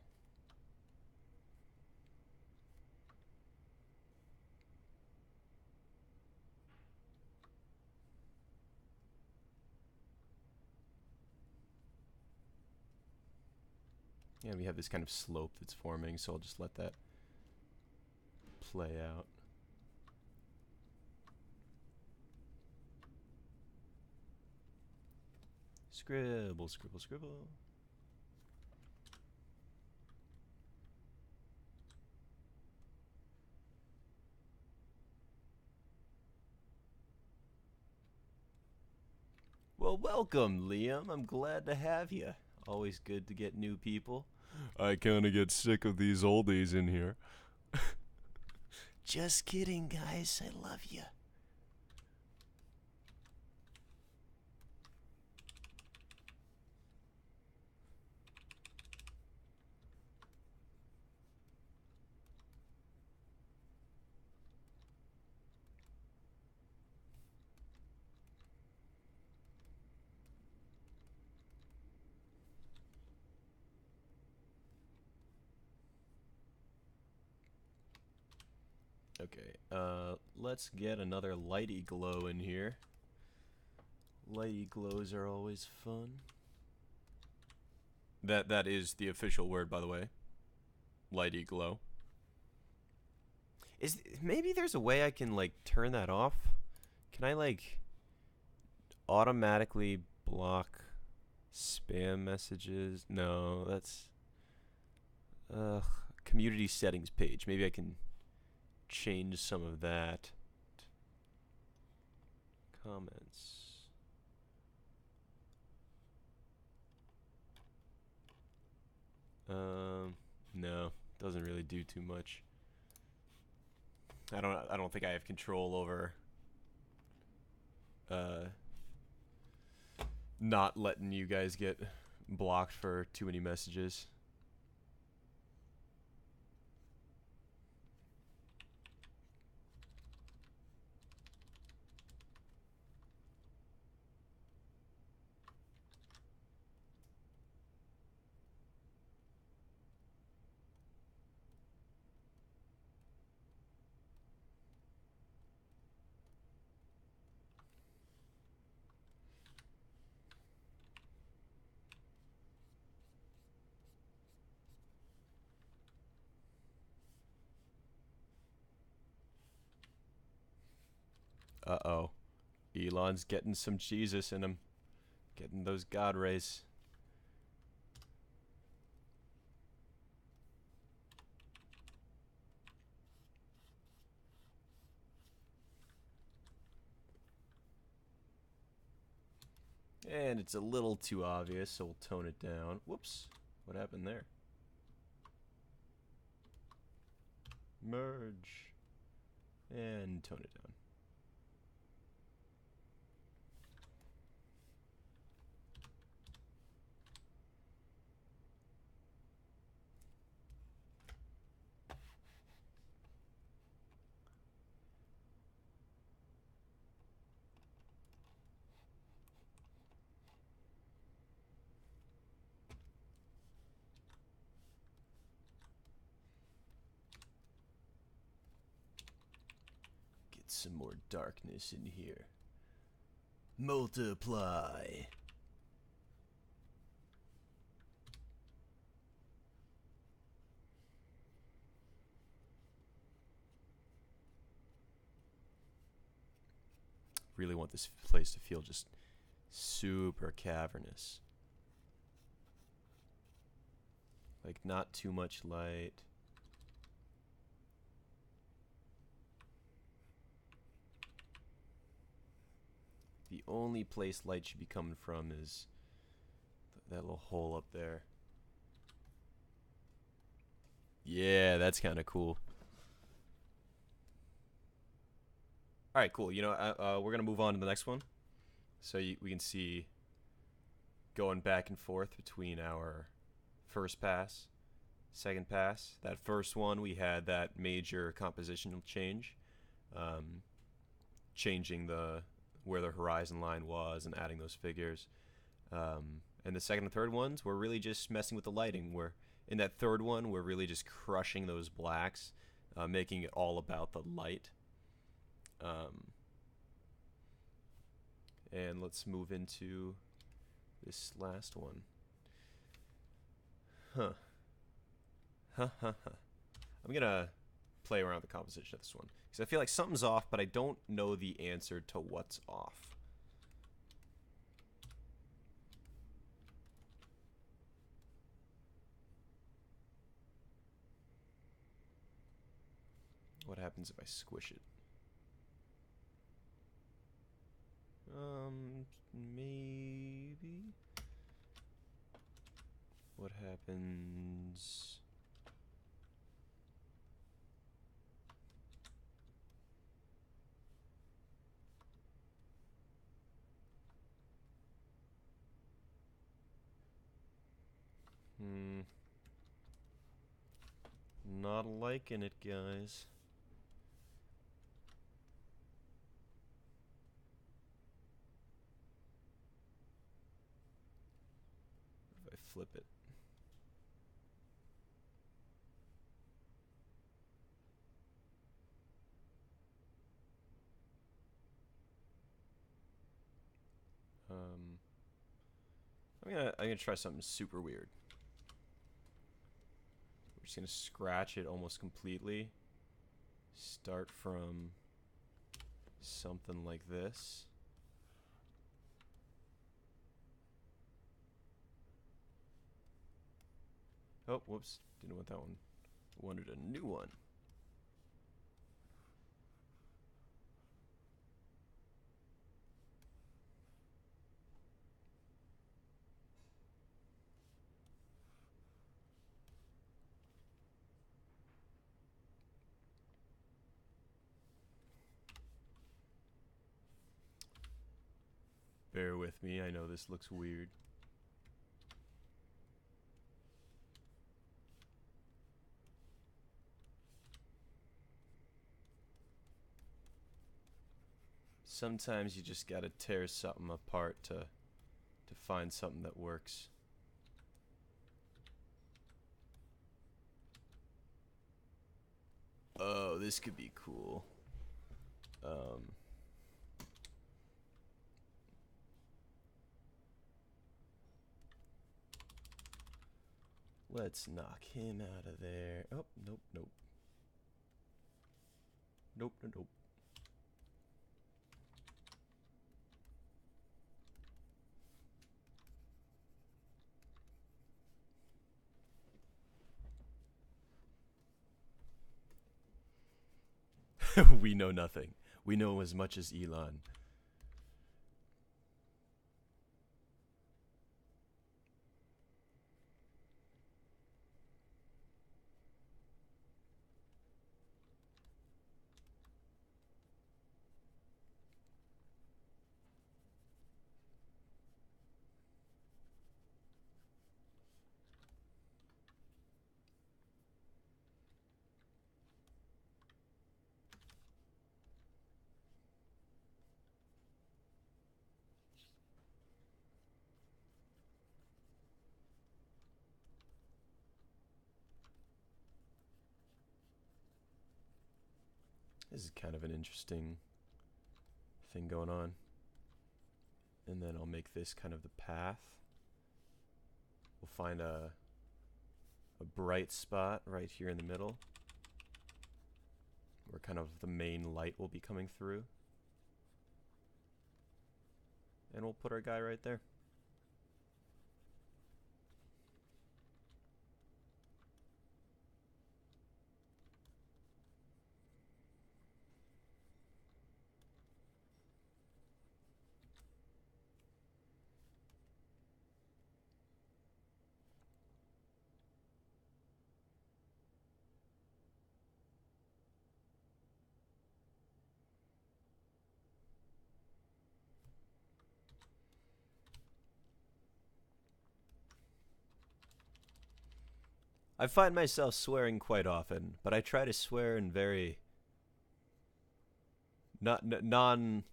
And we have this kind of slope that's forming, so I'll just let that play out. Scribble, scribble, scribble. Well, welcome, Liam. I'm glad to have you. Always good to get new people. I kinda get sick of these oldies in here. Just kidding, guys. I love you. Okay, let's get another lighty glow in here. Lighty glows are always fun. That is the official word, by the way. Lighty glow. Maybe there's a way I can like turn that off? Can I like automatically block spam messages? No, that's community settings page. Maybe I can change some of that. Comments. No, doesn't really do too much. I don't think I have control over not letting you guys get blocked for too many messages. Uh-oh. Elon's getting some Jesus in him. Getting those God rays. And it's a little too obvious, so we'll tone it down. Whoops. What happened there? Merge. And tone it down. Get some more darkness in here. Multiply. Really want this place to feel just super cavernous. Like, not too much light. The only place light should be coming from is that little hole up there. Yeah, that's kind of cool. All right, cool. You know, we're gonna move on to the next one, so we can see going back and forth between our first pass, second pass. That first one, we had that major compositional change, changing where the horizon line was and adding those figures. And the second and third ones, we're really just messing with the lighting. We're in that third one, we're really just crushing those blacks, making it all about the light. And let's move into this last one. Huh. I'm gonna play around with the composition of this one because I feel like something's off, but I don't know the answer to what's off. What happens if I squish it? Maybe. What happens? Not liking it, guys. If I flip it. I'm gonna try something super weird. We're just gonna scratch it almost completely. Start from something like this. Oh, whoops. Didn't want that one. Wanted a new one. Bear with me, I know this looks weird. Sometimes you just gotta tear something apart to find something that works. Oh, this could be cool. Let's knock him out of there. Oh, nope, nope. Nope, nope, nope. We know nothing. We know as much as Elon. This is kind of an interesting thing going on. And then I'll make this kind of the path. We'll find a bright spot right here in the middle, where kind of the main light will be coming through. And we'll put our guy right there. I find myself swearing quite often, but I try to swear in very non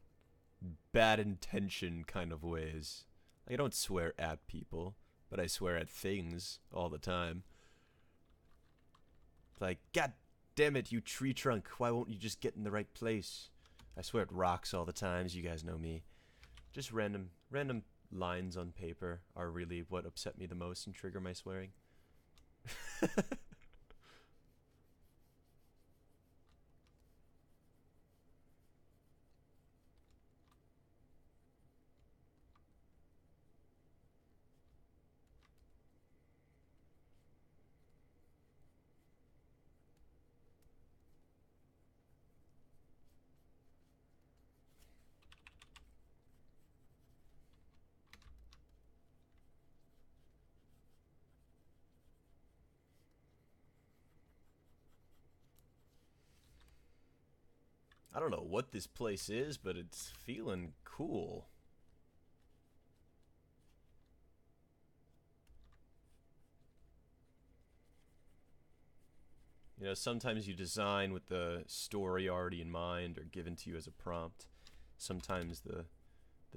bad intention kind of ways. I don't swear at people, but I swear at things all the time. Like, God damn it, you tree trunk, why won't you just get in the right place? I swear at rocks all the times, you guys know me. Just random lines on paper are really what upset me the most and trigger my swearing. I don't know what this place is, but it's feeling cool. You know, sometimes you design with the story already in mind or given to you as a prompt. Sometimes the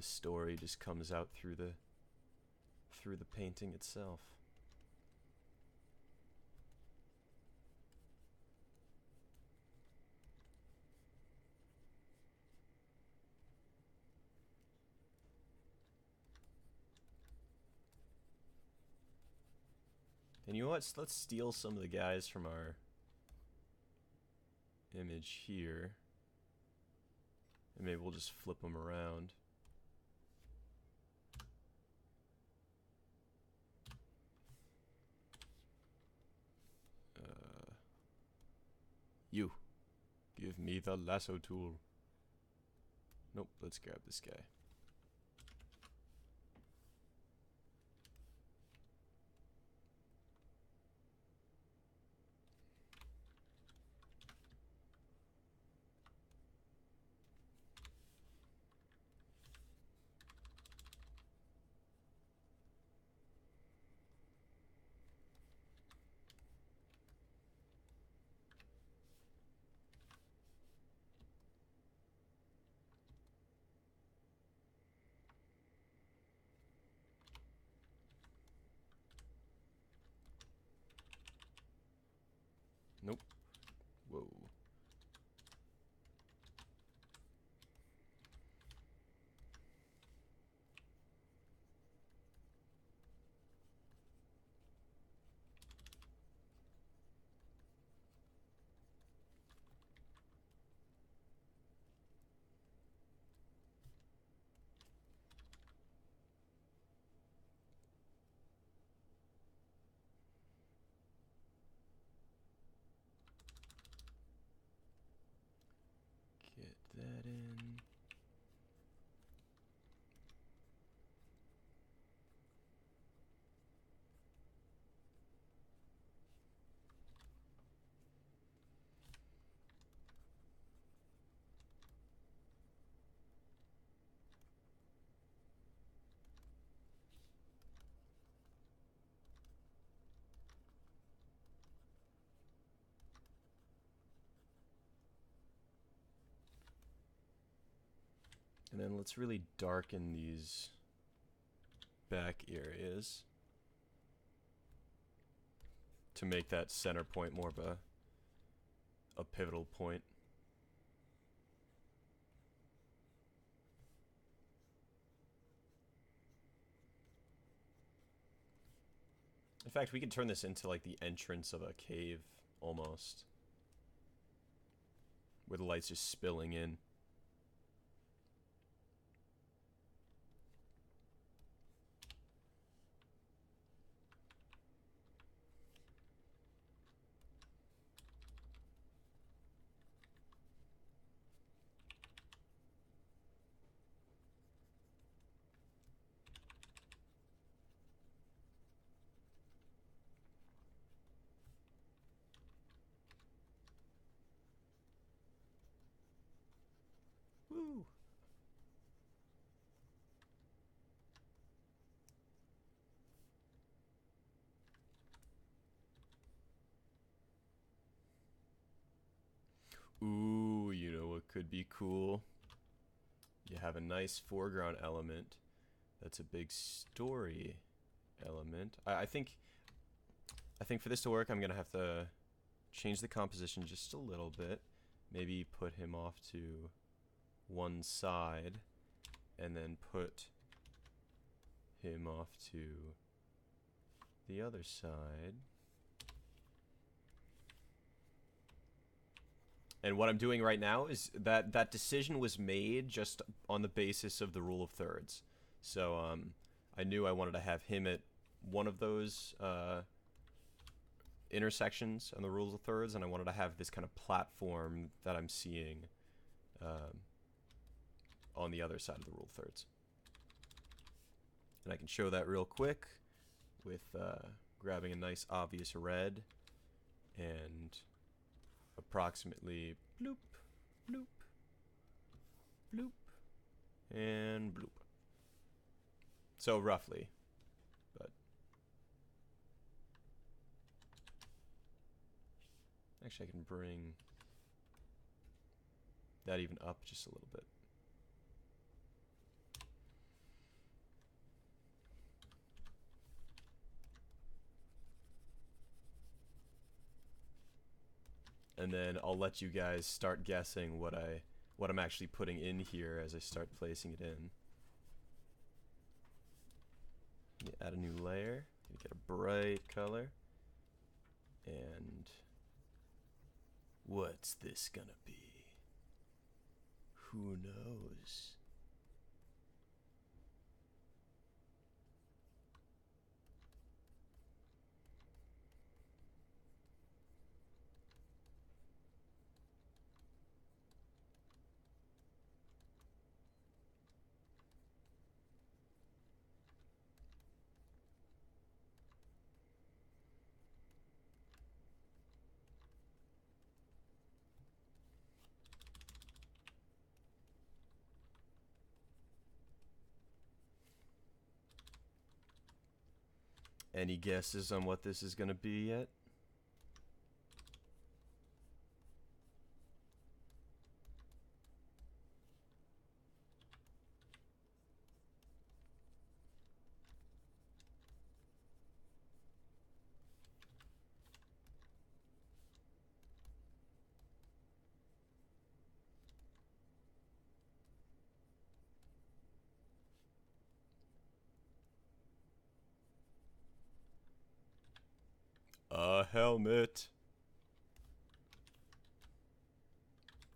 story just comes out through the painting itself. And you know what? Let's steal some of the guys from our image here. And maybe we'll just flip them around. You. Give me the lasso tool. Nope, let's grab this guy. Nope. Whoa. that in. And then let's really darken these back areas to make that center point more of a pivotal point. In fact, we could turn this into like the entrance of a cave almost, where the light's just spilling in. Woo! Ooh, you know what could be cool? You have a nice foreground element that's a big story element. I think for this to work, I'm gonna have to change the composition just a little bit. Maybe put him off to one side, and then put him off to the other side. And what I'm doing right now is that decision was made just on the basis of the rule of thirds. So I knew I wanted to have him at one of those intersections on the rules of thirds, and I wanted to have this kind of platform that I'm seeing on the other side of the rule of thirds. And I can show that real quick with grabbing a nice obvious red and approximately bloop, bloop, bloop, and bloop. So roughly, but actually I can bring that even up just a little bit. And then I'll let you guys start guessing what I'm actually putting in here as I start placing it in. Add a new layer, get a bright color. And what's this gonna be? Who knows? Any guesses on what this is gonna be yet? A helmet.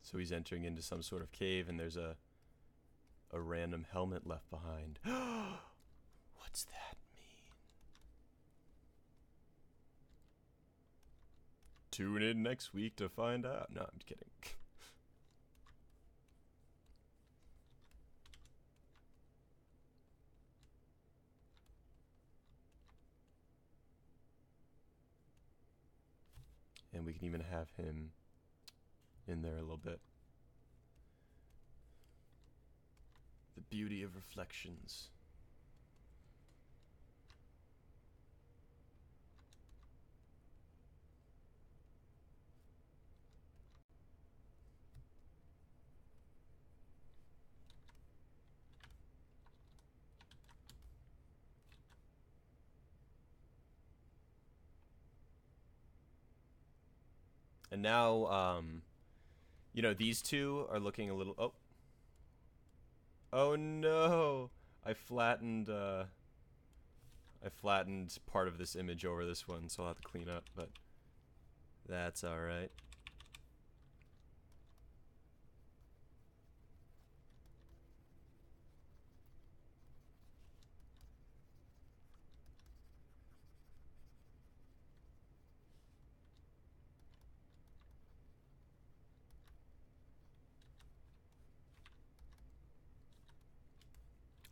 So he's entering into some sort of cave, and there's a random helmet left behind. What's that mean? Tune in next week to find out. No, I'm kidding. And we can even have him in there a little bit. The beauty of reflections. And now, you know, these two are looking a little. Oh, oh no! I flattened part of this image over this one, so I'll have to clean up. But that's all right.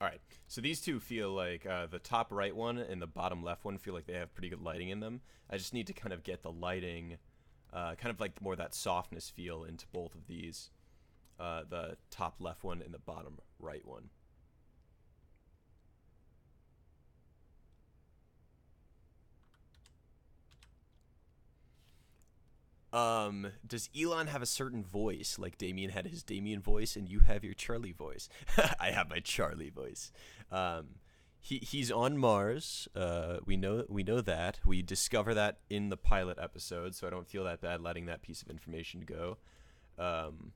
All right. So these two feel like the top right one and the bottom left one feel like they have pretty good lighting in them. I just need to kind of get the lighting, kind of like more that softness feel into both of these. The top left one and the bottom right one. Does Elon have a certain voice, like Damien had his Damien voice, and you have your Charlie voice? I have my Charlie voice. Um, he's on Mars. We know that. We discover that in the pilot episode, so I don't feel that bad letting that piece of information go. Um,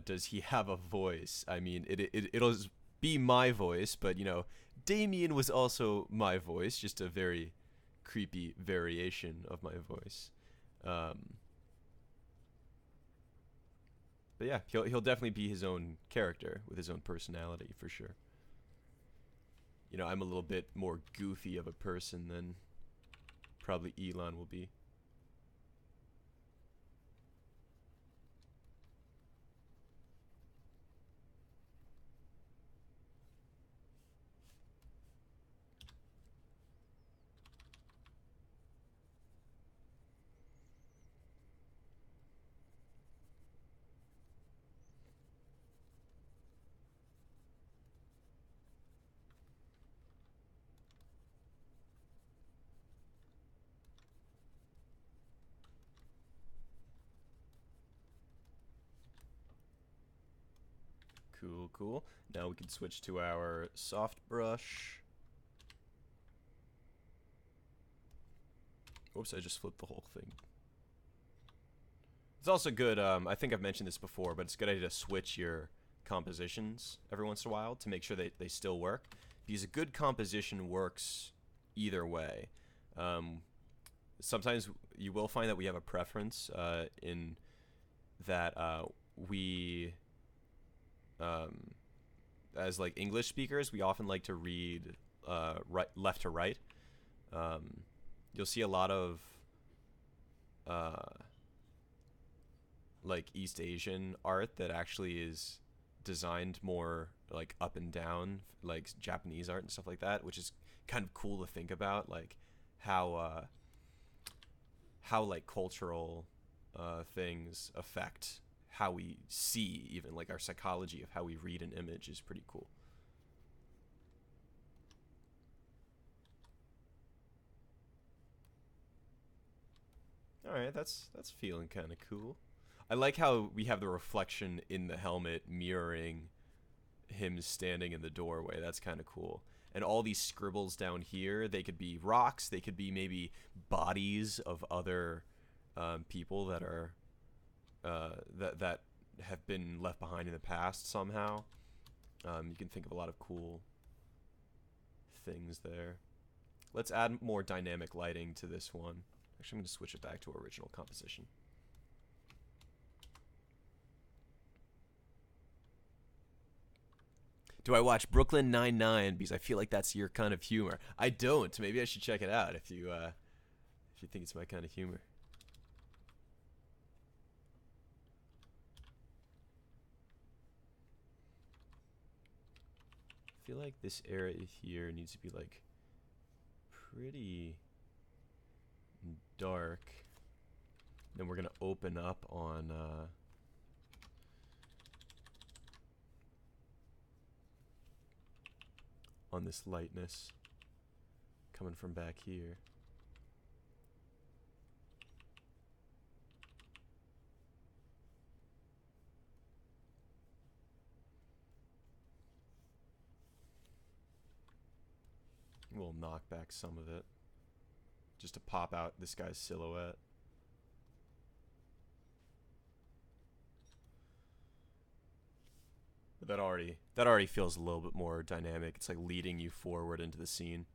does he have a voice? I mean, it'll be my voice, but you know, Damien was also my voice, just a very creepy variation of my voice. Um, but yeah, he'll definitely be his own character with his own personality for sure. You know, I'm a little bit more goofy of a person than probably Elon will be. Cool, cool. Now we can switch to our soft brush. Oops, I just flipped the whole thing. It's also good, I think I've mentioned this before, but it's a good idea to switch your compositions every once in a while to make sure they still work. Because a good composition works either way. Um, Sometimes you will find that we have a preference in that we, um, as like English speakers, we often like to read left to right. Um, you'll see a lot of uh, like East Asian art that actually is designed more like up and down, like Japanese art and stuff like that, which is kind of cool to think about, like how how like cultural things affect how we see, even like our psychology of how we read an image is pretty cool. All right, that's feeling kind of cool. I like how we have the reflection in the helmet mirroring him standing in the doorway. That's kind of cool. And all these scribbles down here, they could be rocks, they could be maybe bodies of other people that are that have been left behind in the past somehow. You can think of a lot of cool things there. Let's add more dynamic lighting to this one. Actually, I'm going to switch it back to original composition. Do I watch Brooklyn Nine-Nine because I feel like that's your kind of humor? I don't. Maybe I should check it out if you think it's my kind of humor. I feel like this area here needs to be like pretty dark. Then we're going to open up on this lightness coming from back here. We'll knock back some of it just to pop out this guy's silhouette. But that already feels a little bit more dynamic. It's like leading you forward into the scene.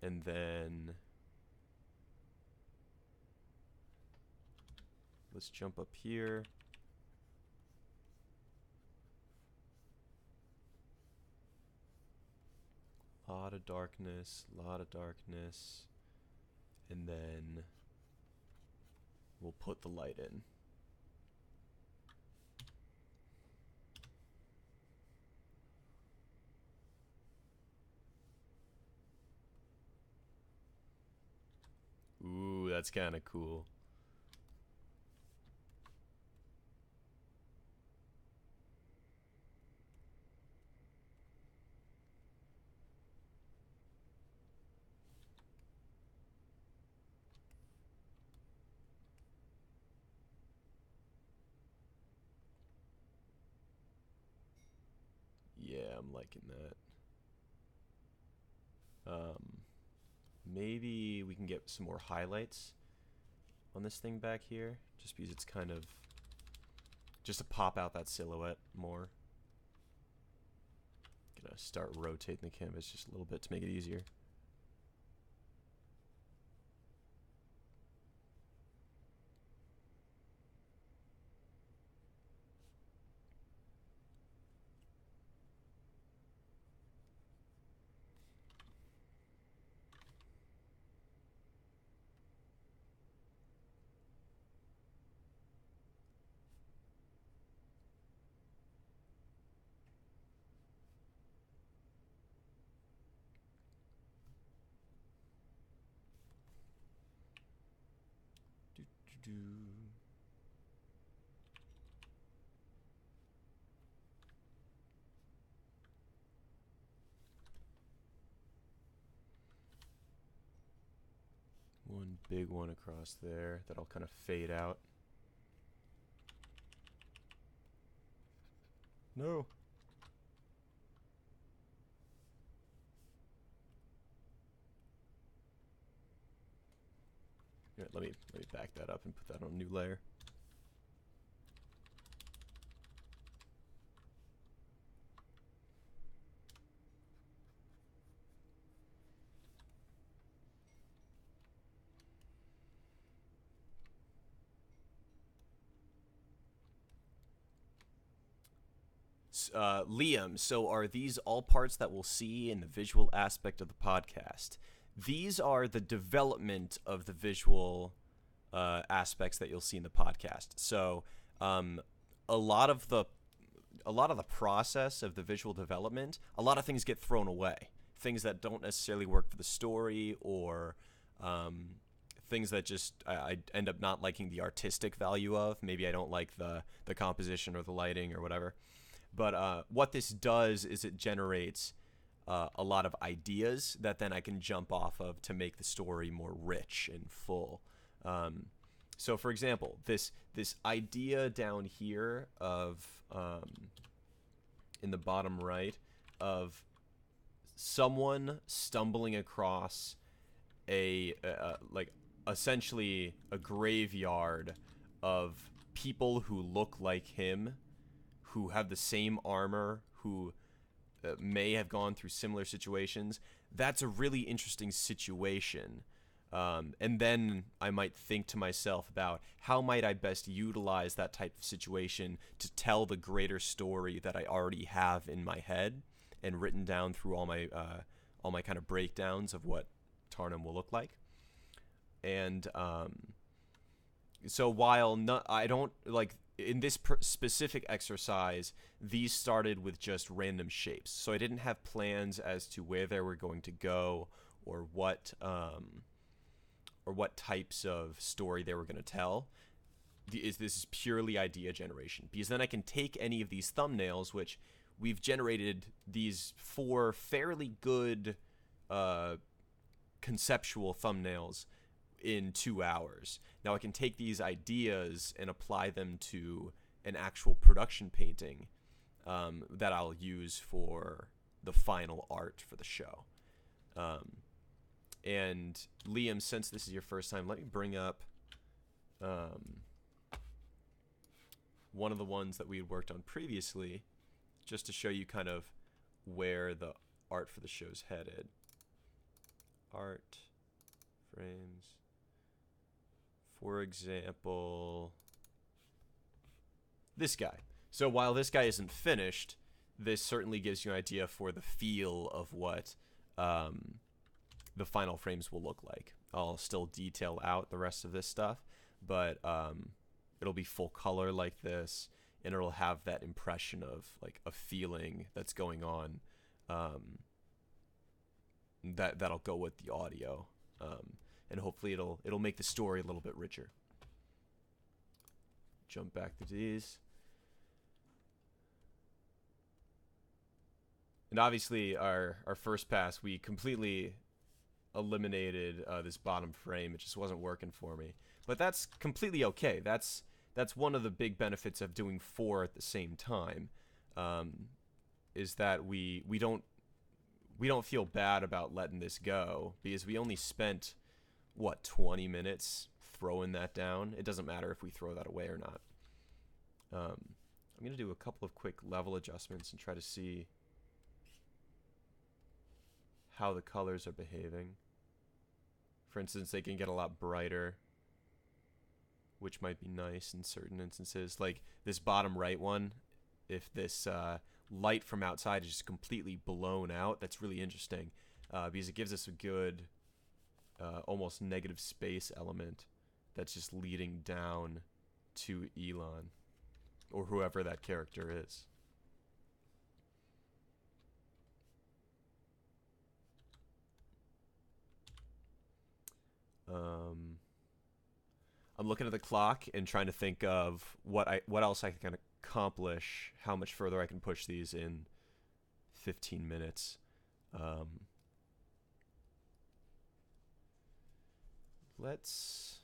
And then let's jump up here. Lot of darkness. And then we'll put the light in. Ooh, that's kind of cool. Yeah, I'm liking that. Maybe we can get some more highlights on this thing back here, just because it's kind of just to pop out that silhouette more. Gonna start rotating the canvas just a little bit to make it easier. Do. One big one across there that'll kind of fade out. No. Here, let me back that up and put that on a new layer. Liam, so are these all parts that we'll see in the visual aspect of the podcast? These are the development of the visual aspects that you'll see in the podcast. So a lot of the process of the visual development, a lot of things get thrown away. Things that don't necessarily work for the story, or things that just I end up not liking the artistic value of. Maybe I don't like the composition or the lighting or whatever. But what this does is it generates a lot of ideas that then I can jump off of to make the story more rich and full. So, for example, this idea down here of in the bottom right of someone stumbling across like essentially a graveyard of people who look like him, who have the same armor, who may have gone through similar situations. That's a really interesting situation. And then I might think to myself about how might I best utilize that type of situation to tell the greater story that I already have in my head and written down through all my kind of breakdowns of what Tarnum will look like. And so while I don't like in this specific exercise, these started with just random shapes. So I didn't have plans as to where they were going to go or what or what types of story they were going to tell. This is purely idea generation, because then I can take any of these thumbnails, which we've generated these 4 fairly good conceptual thumbnails in 2 hours. Now I can take these ideas and apply them to an actual production painting that I'll use for the final art for the show. And Liam, since this is your first time, let me bring up one of the ones that we had worked on previously, just to show you kind of where the art for the show's headed. Art frames. For example, this guy. So while this guy isn't finished, this certainly gives you an idea for the feel of what the final frames will look like. I'll still detail out the rest of this stuff, but it'll be full color like this, and it'll have that impression of like a feeling that's going on that'll go with the audio, and hopefully it'll make the story a little bit richer. Jump back to these. And obviously our first pass, we completely eliminated this bottom frame. It just wasn't working for me. But that's completely okay. That's one of the big benefits of doing 4 at the same time, is that we don't feel bad about letting this go, because we only spent, what, 20 minutes throwing that down. It doesn't matter if we throw that away or not. I'm going to do a couple of quick level adjustments and try to see how the colors are behaving. For instance, they can get a lot brighter, which might be nice in certain instances. Like this bottom right one, if this light from outside is just completely blown out, that's really interesting, because it gives us a good almost negative space element that's just leading down to Elon, or whoever that character is. I'm looking at the clock and trying to think of what else I can accomplish, how much further I can push these in 15 minutes. Let's,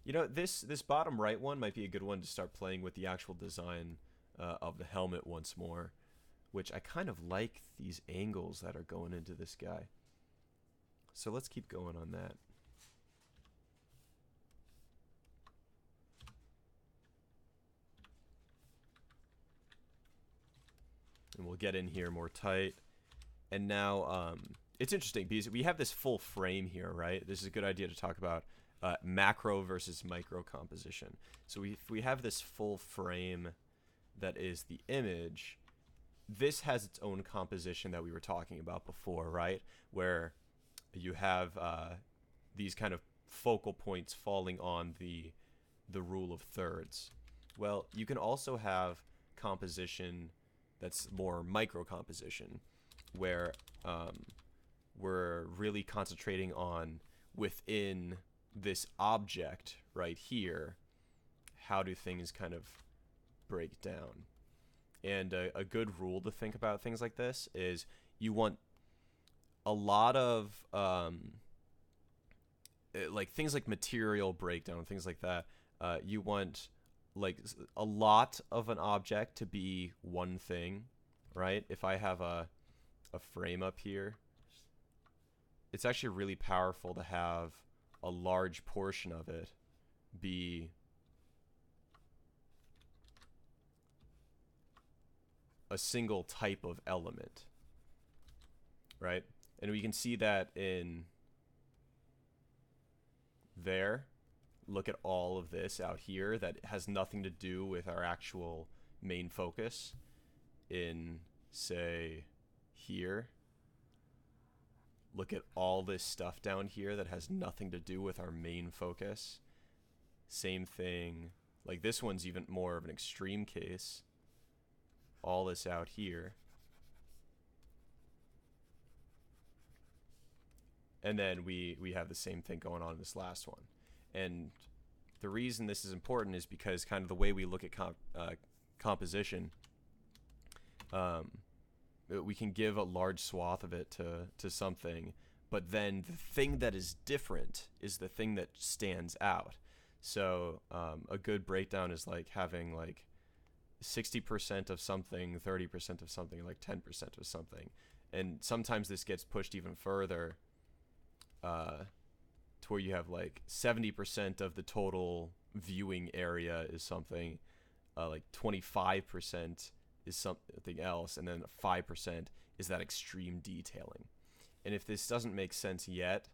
this bottom right one might be a good one to start playing with the actual design of the helmet once more, which I kind of like these angles that are going into this guy. So let's keep going on that. And we'll get in here more tight. And now it's interesting because we have this full frame here, right? This is a good idea to talk about macro versus micro composition. So if we have this full frame that is the image, this has its own composition that we were talking about before, right? Where you have these kind of focal points falling on the rule of thirds. Well, you can also have composition that's more micro composition, where we're really concentrating on within this object right here, how do things kind of break down. And a good rule to think about things like this is you want a lot of like things like material breakdown, things like that. You want like a lot of an object to be one thing, right? If I have a frame up here, it's actually really powerful to have a large portion of it be a single type of element, right? And we can see that in there. Look at all of this out here that has nothing to do with our actual main focus. In, say, here, look at all this stuff down here that has nothing to do with our main focus. Same thing, like this one's even more of an extreme case. All this out here. And then we have the same thing going on in this last one. And the reason this is important is because kind of the way we look at composition, we can give a large swath of it to something, but then the thing that is different is the thing that stands out. So a good breakdown is like having like 60% of something, 30% of something, like 10% of something. And sometimes this gets pushed even further to where you have like 70% of the total viewing area is something, like 25% is something else, and then 5% is that extreme detailing. And if this doesn't make sense yet,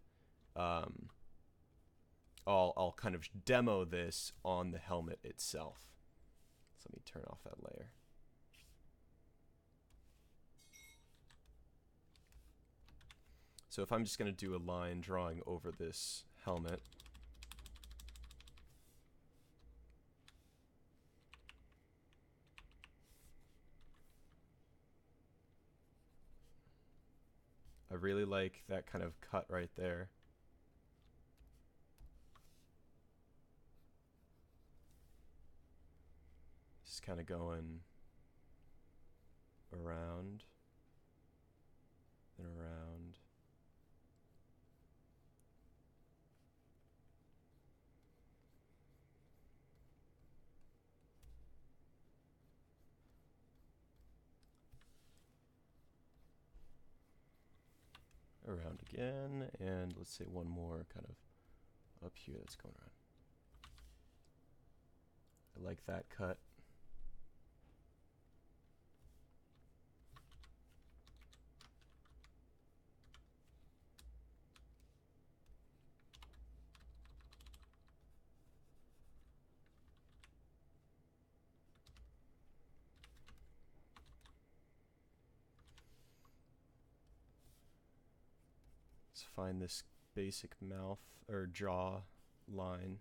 I'll kind of demo this on the helmet itself. So let me turn off that layer. So if I'm just going to do a line drawing over this helmet, I really like that kind of cut right there. Just kind of going around and around. Around again, and let's say one more kind of up here that's going around. I like that cut. Let's find this basic mouth or jaw line.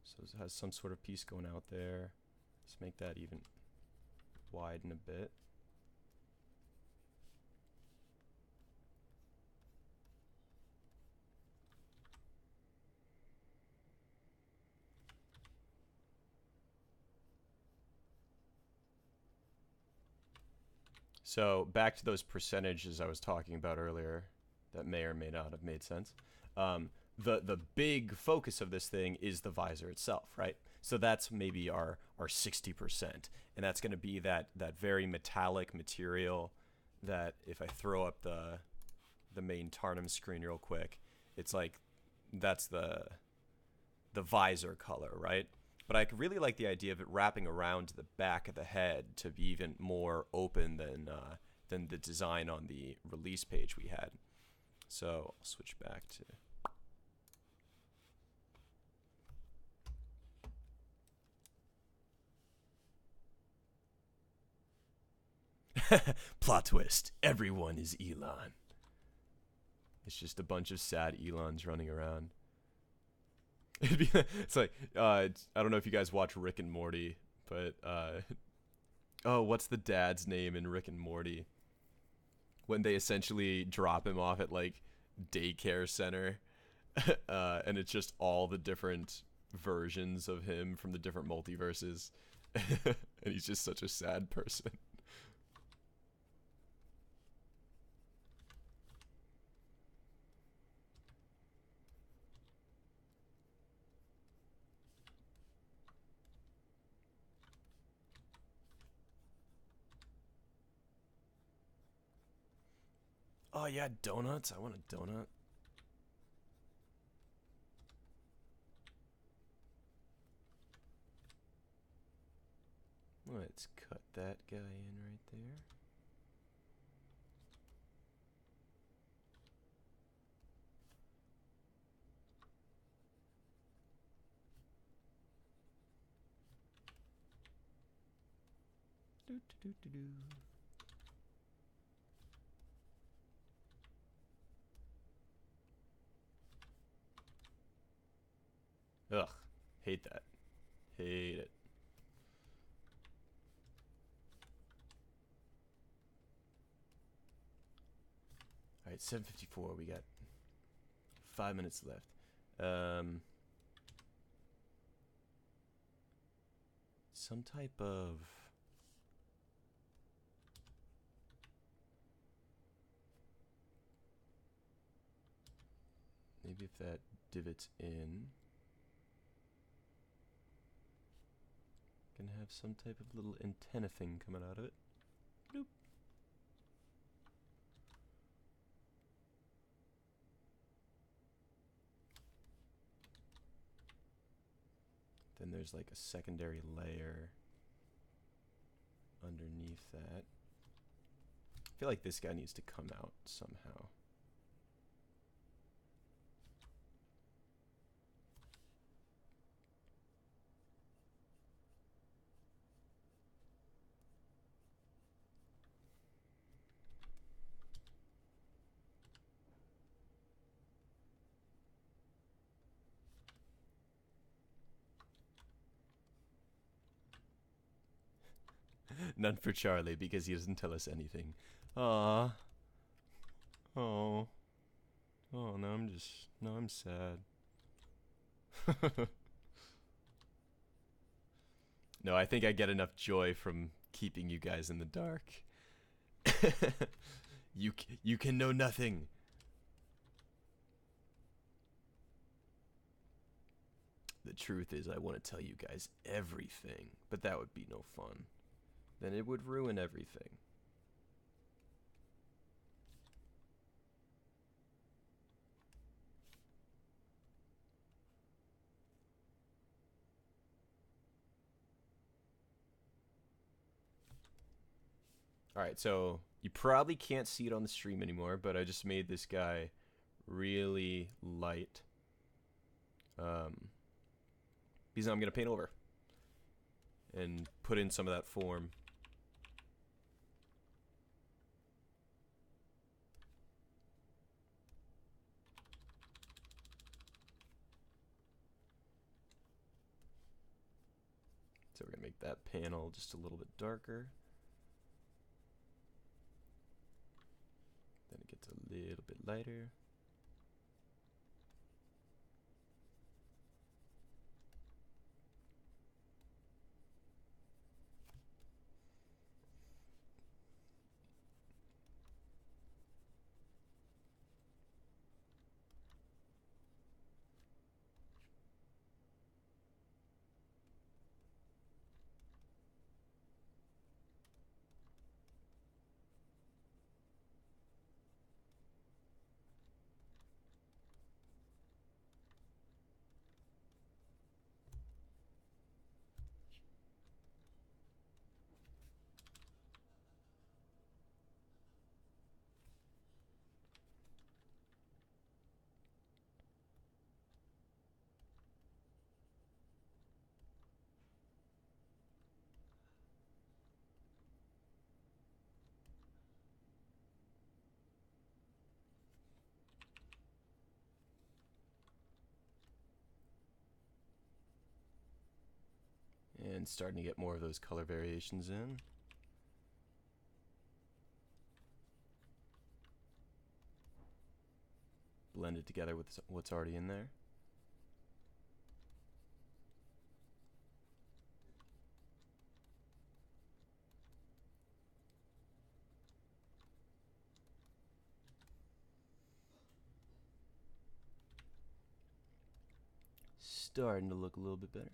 So it has some sort of piece going out there. Let's make that even widen a bit. So back to those percentages I was talking about earlier that may or may not have made sense. The big focus of this thing is the visor itself, right? So that's maybe our 60%, and that's going to be that very metallic material that if I throw up the main Tarnum screen real quick, it's like that's the visor color, right? But I really like the idea of it wrapping around to the back of the head to be even more open than the design on the release page we had. So I'll switch back to plot twist. Everyone is Elon. It's just a bunch of sad Elons running around. It's like I don't know if you guys watch Rick and Morty, but oh, what's the dad's name in Rick and Morty? When they essentially drop him off at like daycare center, and it's just all the different versions of him from the different multiverses, and he's just such a sad person. Oh yeah, donuts. I want a donut. Let's cut that guy in right there. Do, do, do, do. Ugh, hate that. Hate it. Alright, 7:54. We got 5 minutes left. Some type of... Maybe if that divot's in, can have some type of little antenna thing coming out of it. Bloop. Then there's like a secondary layer underneath that. I feel like this guy needs to come out somehow. None for Charlie because he doesn't tell us anything. Aww. Oh. Oh, now I'm sad. No, I think I get enough joy from keeping you guys in the dark. You can know nothing. The truth is I want to tell you guys everything, but that would be no fun. Then it would ruin everything. Alright, so you probably can't see it on the stream anymore, but I just made this guy really light. Because I'm going to paint over and put in some of that form. So we're going to make that panel just a little bit darker. Then it gets a little bit lighter. And starting to get more of those color variations in. Blend it together with what's already in there. Starting to look a little bit better.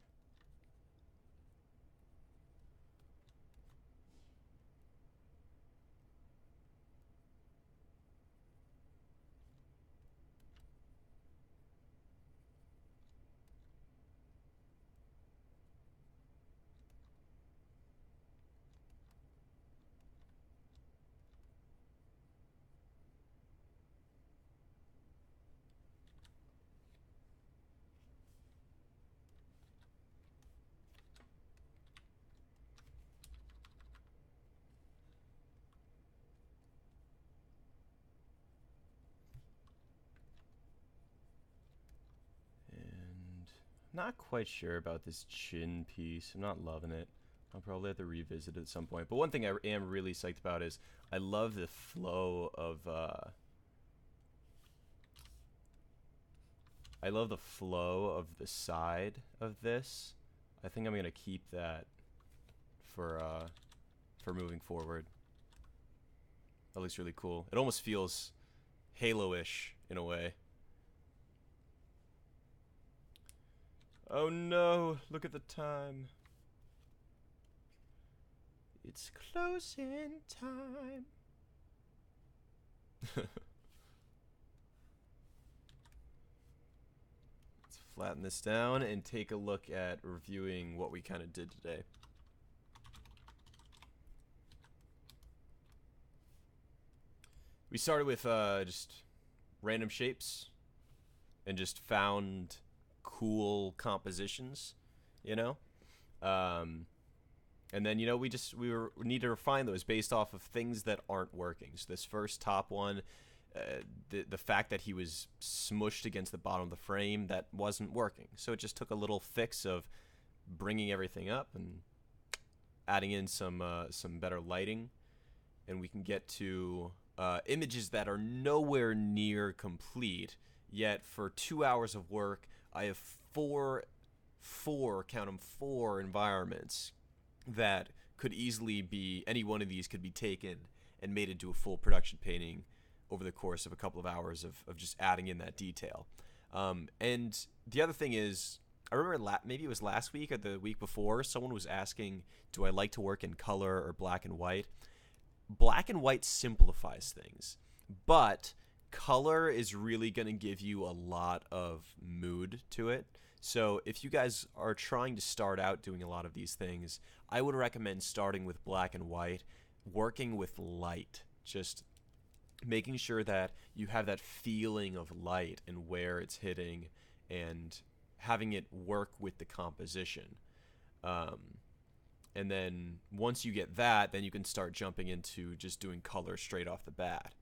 Not quite sure about this chin piece. I'm not loving it. I'll probably have to revisit it at some point. But one thing I am really psyched about is I love the flow of I love the flow of the side of this. I think I'm gonna keep that for moving forward. That looks really cool. It almost feels Halo-ish in a way. Oh no, look at the time. It's closing time. Let's flatten this down and take a look at reviewing what we kind of did today. We started with just random shapes and just found cool compositions, you know? And then, you know, we need to refine those based off of things that aren't working. So this first top one, the fact that he was smushed against the bottom of the frame, that wasn't working. So it just took a little fix of bringing everything up and adding in some better lighting, and we can get to images that are nowhere near complete. Yet for 2 hours of work, I have four count them, 4 environments that could easily be, any one of these could be taken and made into a full production painting over the course of a couple of hours of just adding in that detail. And the other thing is, I remember maybe it was last week or the week before, someone was asking, do I like to work in color or black and white? Black and white simplifies things, but color is really going to give you a lot of mood to it. So if you guys are trying to start out doing a lot of these things, I would recommend starting with black and white, working with light, just making sure that you have that feeling of light and where it's hitting and having it work with the composition. And then once you get that, then you can start jumping into just doing color straight off the bat.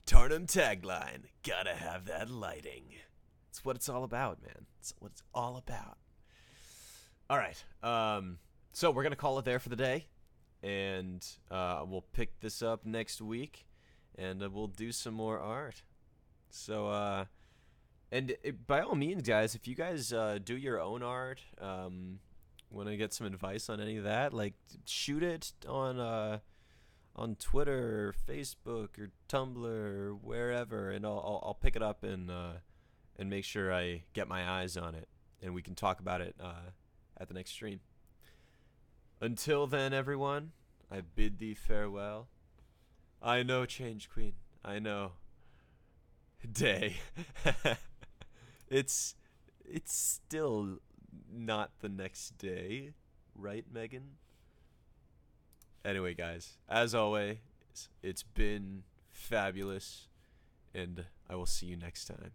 Tarnum tagline, gotta have that lighting. It's what it's all about, man. It's what it's all about. All right. So we're going to call it there for the day. And we'll pick this up next week. And we'll do some more art. So, by all means, guys, if you guys do your own art, want to get some advice on any of that, like, shoot it on Twitter or Facebook or Tumblr or wherever. And I'll pick it up and make sure I get my eyes on it, and we can talk about it at the next stream. Until then, everyone, I bid thee farewell. I know, Change Queen. I know. Day. It's still not the next day, right, Megan? Anyway, guys, as always, it's been fabulous, and I will see you next time.